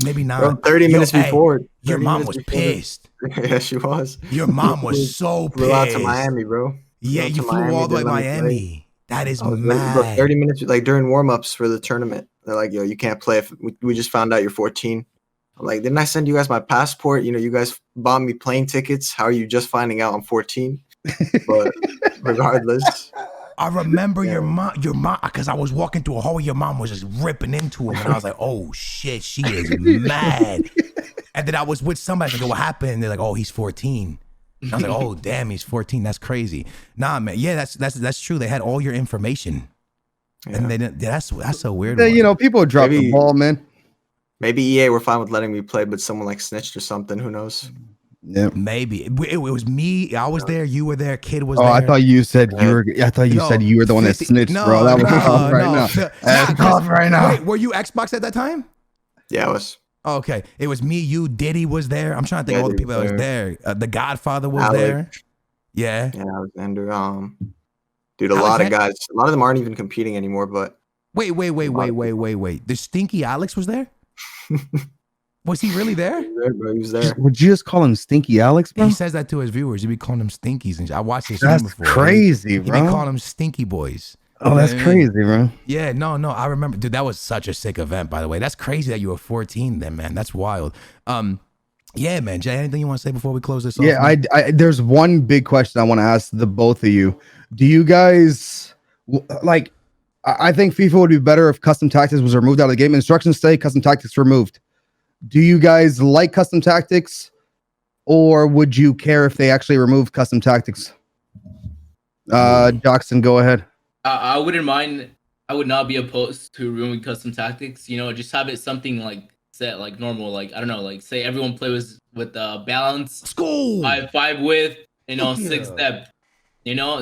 [SPEAKER 1] Maybe not.
[SPEAKER 4] Bro, 30 minutes before.
[SPEAKER 1] Your
[SPEAKER 4] 30
[SPEAKER 1] mom
[SPEAKER 4] minutes
[SPEAKER 1] was
[SPEAKER 4] before.
[SPEAKER 1] pissed.
[SPEAKER 4] Yeah, she was.
[SPEAKER 1] Your mom was so pissed.
[SPEAKER 4] Flew out to Miami, bro.
[SPEAKER 1] Yeah,
[SPEAKER 4] out
[SPEAKER 1] you
[SPEAKER 4] to
[SPEAKER 1] flew all the way to
[SPEAKER 4] didn't let me play.
[SPEAKER 1] Miami. That is
[SPEAKER 4] I was
[SPEAKER 1] mad.
[SPEAKER 4] bro, 30 minutes, like during warm-ups for the tournament. They're like, yo, you can't play if we just found out you're 14. I'm like, didn't I send you guys my passport? You guys bought me plane tickets. How are you just finding out I'm 14? But regardless.
[SPEAKER 1] I remember your mom, because I was walking through a hallway, your mom was just ripping into him, and I was like, oh shit, she is mad. And then I was with somebody, like, what happened? They're like, oh, he's 14. And I was like, oh damn, he's 14. That's crazy. Nah, man, yeah, that's true. They had all your information, and they didn't. That's a weird one.
[SPEAKER 2] Yeah, people drop the
[SPEAKER 4] Maybe-
[SPEAKER 2] ball, man.
[SPEAKER 4] Maybe EA were fine with letting me play, but someone like snitched or something. Who knows?
[SPEAKER 2] Yeah.
[SPEAKER 1] Maybe it was me. I was there. You were there. Kid was
[SPEAKER 2] Oh,
[SPEAKER 1] there.
[SPEAKER 2] I thought you said you were. I thought you
[SPEAKER 1] No,
[SPEAKER 2] said you were the one that
[SPEAKER 1] 50
[SPEAKER 2] snitched, bro. That was off right now. That's off right now.
[SPEAKER 1] Wait, were you Xbox at that time?
[SPEAKER 4] Yeah, it was.
[SPEAKER 1] Oh, okay, it was me, you, Diddy was there. I'm trying to think of all the
[SPEAKER 4] Diddy
[SPEAKER 1] people that was there. The Godfather was
[SPEAKER 4] Alec.
[SPEAKER 1] there. Yeah.
[SPEAKER 4] Yeah, Alexander. Dude, a lot of guys. A lot of them aren't even competing anymore. But
[SPEAKER 1] Wait. The Stinky Alex was there? Was he really there?
[SPEAKER 4] he was there.
[SPEAKER 2] Would you just call him Stinky Alex, bro?
[SPEAKER 1] He says that to his viewers. He be calling them Stinkies and shit. I watched this
[SPEAKER 2] That's
[SPEAKER 1] before.
[SPEAKER 2] crazy,
[SPEAKER 1] He be
[SPEAKER 2] bro.
[SPEAKER 1] calling them Stinky Boys.
[SPEAKER 2] Oh, that's crazy, bro.
[SPEAKER 1] Yeah, no, I remember, dude. That was such a sick event, by the way. That's crazy that you were 14 then, man. That's wild. Yeah, man. Jay, anything you want to say before we close this off?
[SPEAKER 2] Yeah,
[SPEAKER 1] man?
[SPEAKER 2] I there's one big question I want to ask the both of you. Do you guys like? I think FIFA would be better if custom tactics was removed out of the game. Instructions say custom tactics removed. Do you guys like custom tactics, or would you care if they actually removed custom tactics? Joksan, go ahead.
[SPEAKER 3] I wouldn't mind. I would not be opposed to removing custom tactics. Just have it something like set, like normal. Like I don't know, like say everyone play with balance,
[SPEAKER 1] School.
[SPEAKER 3] 5 width,
[SPEAKER 1] Yeah.
[SPEAKER 3] 6 step,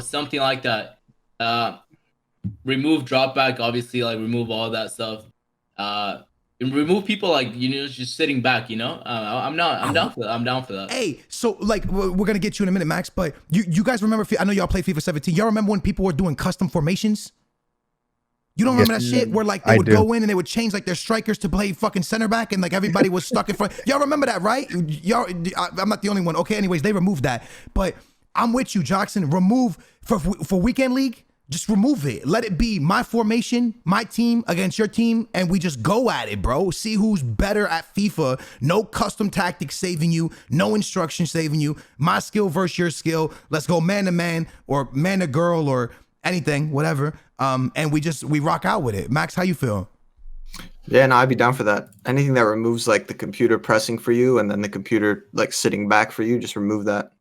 [SPEAKER 3] something like that. Remove drop back, obviously, like remove all that stuff. And remove people like just sitting back. I'm down for that. I'm down for that.
[SPEAKER 1] Hey, so like we're gonna get you in a minute, Max. But you guys remember? I know y'all play FIFA 17. Y'all remember when people were doing custom formations? You don't remember that shit where like they
[SPEAKER 2] I
[SPEAKER 1] would
[SPEAKER 2] do.
[SPEAKER 1] go in and they would change like their strikers to play fucking center back and like everybody was stuck in front. Y'all remember that, right? I'm not the only one. Okay, anyways, they removed that. But I'm with you, Joksan. Remove for weekend league. Just remove it. Let it be my formation, my team against your team, and we just go at it, bro. See who's better at FIFA. No custom tactics saving you. No instruction saving you. My skill versus your skill. Let's go man to man or man to girl or anything, whatever. And we rock out with it. Max, how you feel?
[SPEAKER 4] Yeah, no, I'd be down for that. Anything that removes like the computer pressing for you and then the computer like sitting back for you, just remove that.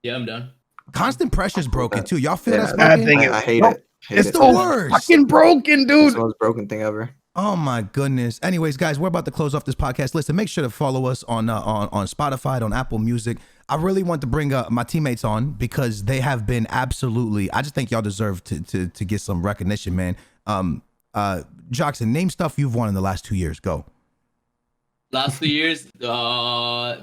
[SPEAKER 3] Yeah, I'm done.
[SPEAKER 1] Constant pressure's broken too. Y'all feel that's
[SPEAKER 2] that
[SPEAKER 1] broken?
[SPEAKER 2] thing
[SPEAKER 4] I hate it.
[SPEAKER 1] It's the worst.
[SPEAKER 2] Fucking broken,
[SPEAKER 4] It's
[SPEAKER 2] dude.
[SPEAKER 4] the most broken thing ever.
[SPEAKER 1] Oh my goodness. Anyways, guys, we're about to close off this podcast. Listen, make sure to follow us on Spotify, on Apple Music. I really want to bring my teammates on because they have been absolutely. I just think y'all deserve to get some recognition, man. Joksan, name stuff you've won in the last 2 years. Go.
[SPEAKER 3] Last 2 years,
[SPEAKER 1] Or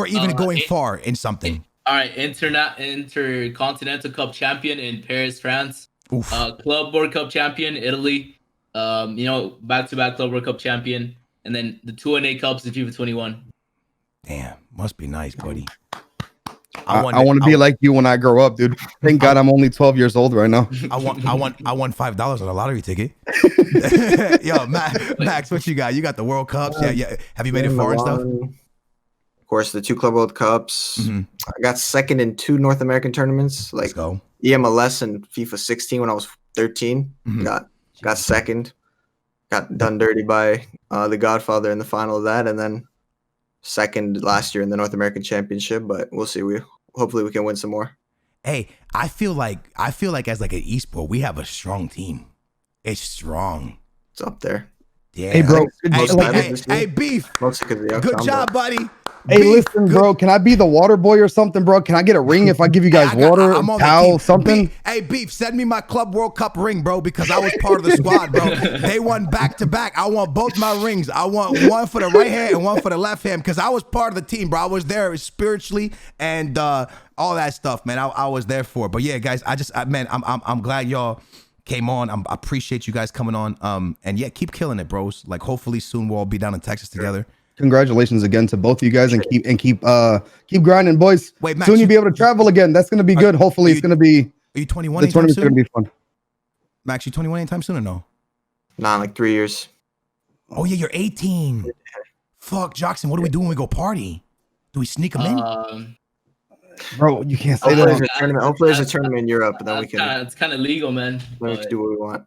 [SPEAKER 1] even going far in something.
[SPEAKER 3] All right, Intercontinental Cup champion in Paris, France.
[SPEAKER 1] Oof.
[SPEAKER 3] Club World Cup champion, Italy. Back-to-back Club World Cup champion, and then the 2 Cups in FIFA 21.
[SPEAKER 1] Damn, must be nice, Cody.
[SPEAKER 2] I want to be like you when I grow up, dude. Thank God I'm only 12 years old right now.
[SPEAKER 1] I won $5 on a lottery ticket. Yo, Max, what you got? You got the World Cups. Yeah. Have you made it far and stuff?
[SPEAKER 4] Of course, the 2 Club World Cups.
[SPEAKER 1] Mm-hmm.
[SPEAKER 4] I got second in 2 North American tournaments, like
[SPEAKER 1] Let's go.
[SPEAKER 4] EMLS and FIFA 16 when I was 13.
[SPEAKER 1] Mm-hmm.
[SPEAKER 4] Got second. Got done dirty by the Godfather in the final of that, and then second last year in the North American Championship. But we'll see. Hopefully we can win some more.
[SPEAKER 1] Hey, I feel like as like an esport, we have a strong team. It's strong.
[SPEAKER 4] It's up there.
[SPEAKER 1] Yeah.
[SPEAKER 2] Hey, bro.
[SPEAKER 1] Hey, Beef.
[SPEAKER 4] Mostly because of the
[SPEAKER 1] Good
[SPEAKER 4] Joksan,
[SPEAKER 1] job,
[SPEAKER 4] but
[SPEAKER 1] buddy.
[SPEAKER 2] Hey,
[SPEAKER 1] Beef,
[SPEAKER 2] listen,
[SPEAKER 1] good-
[SPEAKER 2] bro. Can I be the water boy or something, bro? Can I get a ring if I give you guys water,
[SPEAKER 1] I'm on the
[SPEAKER 2] towel,
[SPEAKER 1] team.
[SPEAKER 2] something?
[SPEAKER 1] Beef, send me my Club World Cup ring, bro, because I was part of the squad, bro. They won back to back. I want both my rings. I want one for the right hand and one for the left hand because I was part of the team, bro. I was there spiritually and all that stuff, man. I was there for it. But yeah, guys, I'm glad y'all came on. I appreciate you guys coming on. And yeah, keep killing it, bros. Like hopefully soon we'll all be down in Texas together.
[SPEAKER 2] Congratulations again to both of you guys, and keep grinding, boys.
[SPEAKER 1] Wait, Max,
[SPEAKER 2] soon you'll be able to travel again. That's gonna be good. Hopefully, it's gonna be.
[SPEAKER 1] Are you 21
[SPEAKER 2] The
[SPEAKER 1] anytime
[SPEAKER 2] tournament's gonna
[SPEAKER 1] soon?
[SPEAKER 2] be fun.
[SPEAKER 1] Max, you 21 anytime soon or no?
[SPEAKER 4] nah, like 3 years.
[SPEAKER 1] Oh yeah, you're 18. Fuck, Joksan, what do we do when we go party? Do we sneak them in?
[SPEAKER 2] Bro, you can't say
[SPEAKER 4] Hopefully
[SPEAKER 2] that.
[SPEAKER 4] there's a tournament. Hopefully there's a tournament in Europe, and then we can
[SPEAKER 3] It's kind of legal, man.
[SPEAKER 4] do what we want.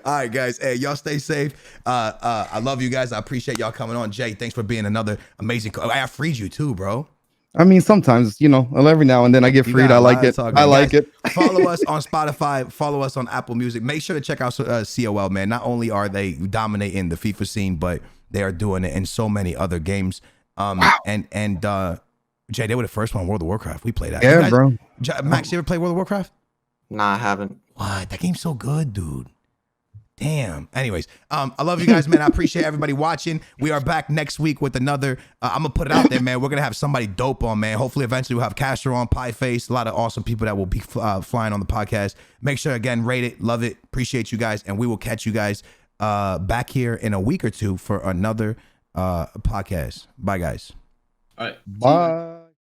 [SPEAKER 1] All right, guys. Hey, y'all stay safe. I love you guys. I appreciate y'all coming on. Jay, thanks for being another amazing. I freed you too, bro.
[SPEAKER 2] I mean, sometimes, every now and then I get freed. I like it. I like it.
[SPEAKER 1] Follow us on Spotify. Follow us on Apple Music. Make sure to check out COL, man. Not only are they dominating the FIFA scene, but they are doing it in so many other games. And Jay, they were the first one on World of Warcraft. We played that.
[SPEAKER 2] Yeah, bro.
[SPEAKER 1] Max, you ever play World of Warcraft?
[SPEAKER 4] Nah, I haven't.
[SPEAKER 1] What? That game's so good, dude. Damn. Anyways, I love you guys, man. I appreciate everybody watching. We are back next week with another. I'm gonna put it out there, man. We're gonna have somebody dope on, man. Hopefully, eventually, we'll have Castro on, Pie Face, a lot of awesome people that will be flying on the podcast. Make sure again, rate it, love it, appreciate you guys, and we will catch you guys back here in a week or two for another podcast. Bye, guys.
[SPEAKER 3] All right.
[SPEAKER 2] Bye.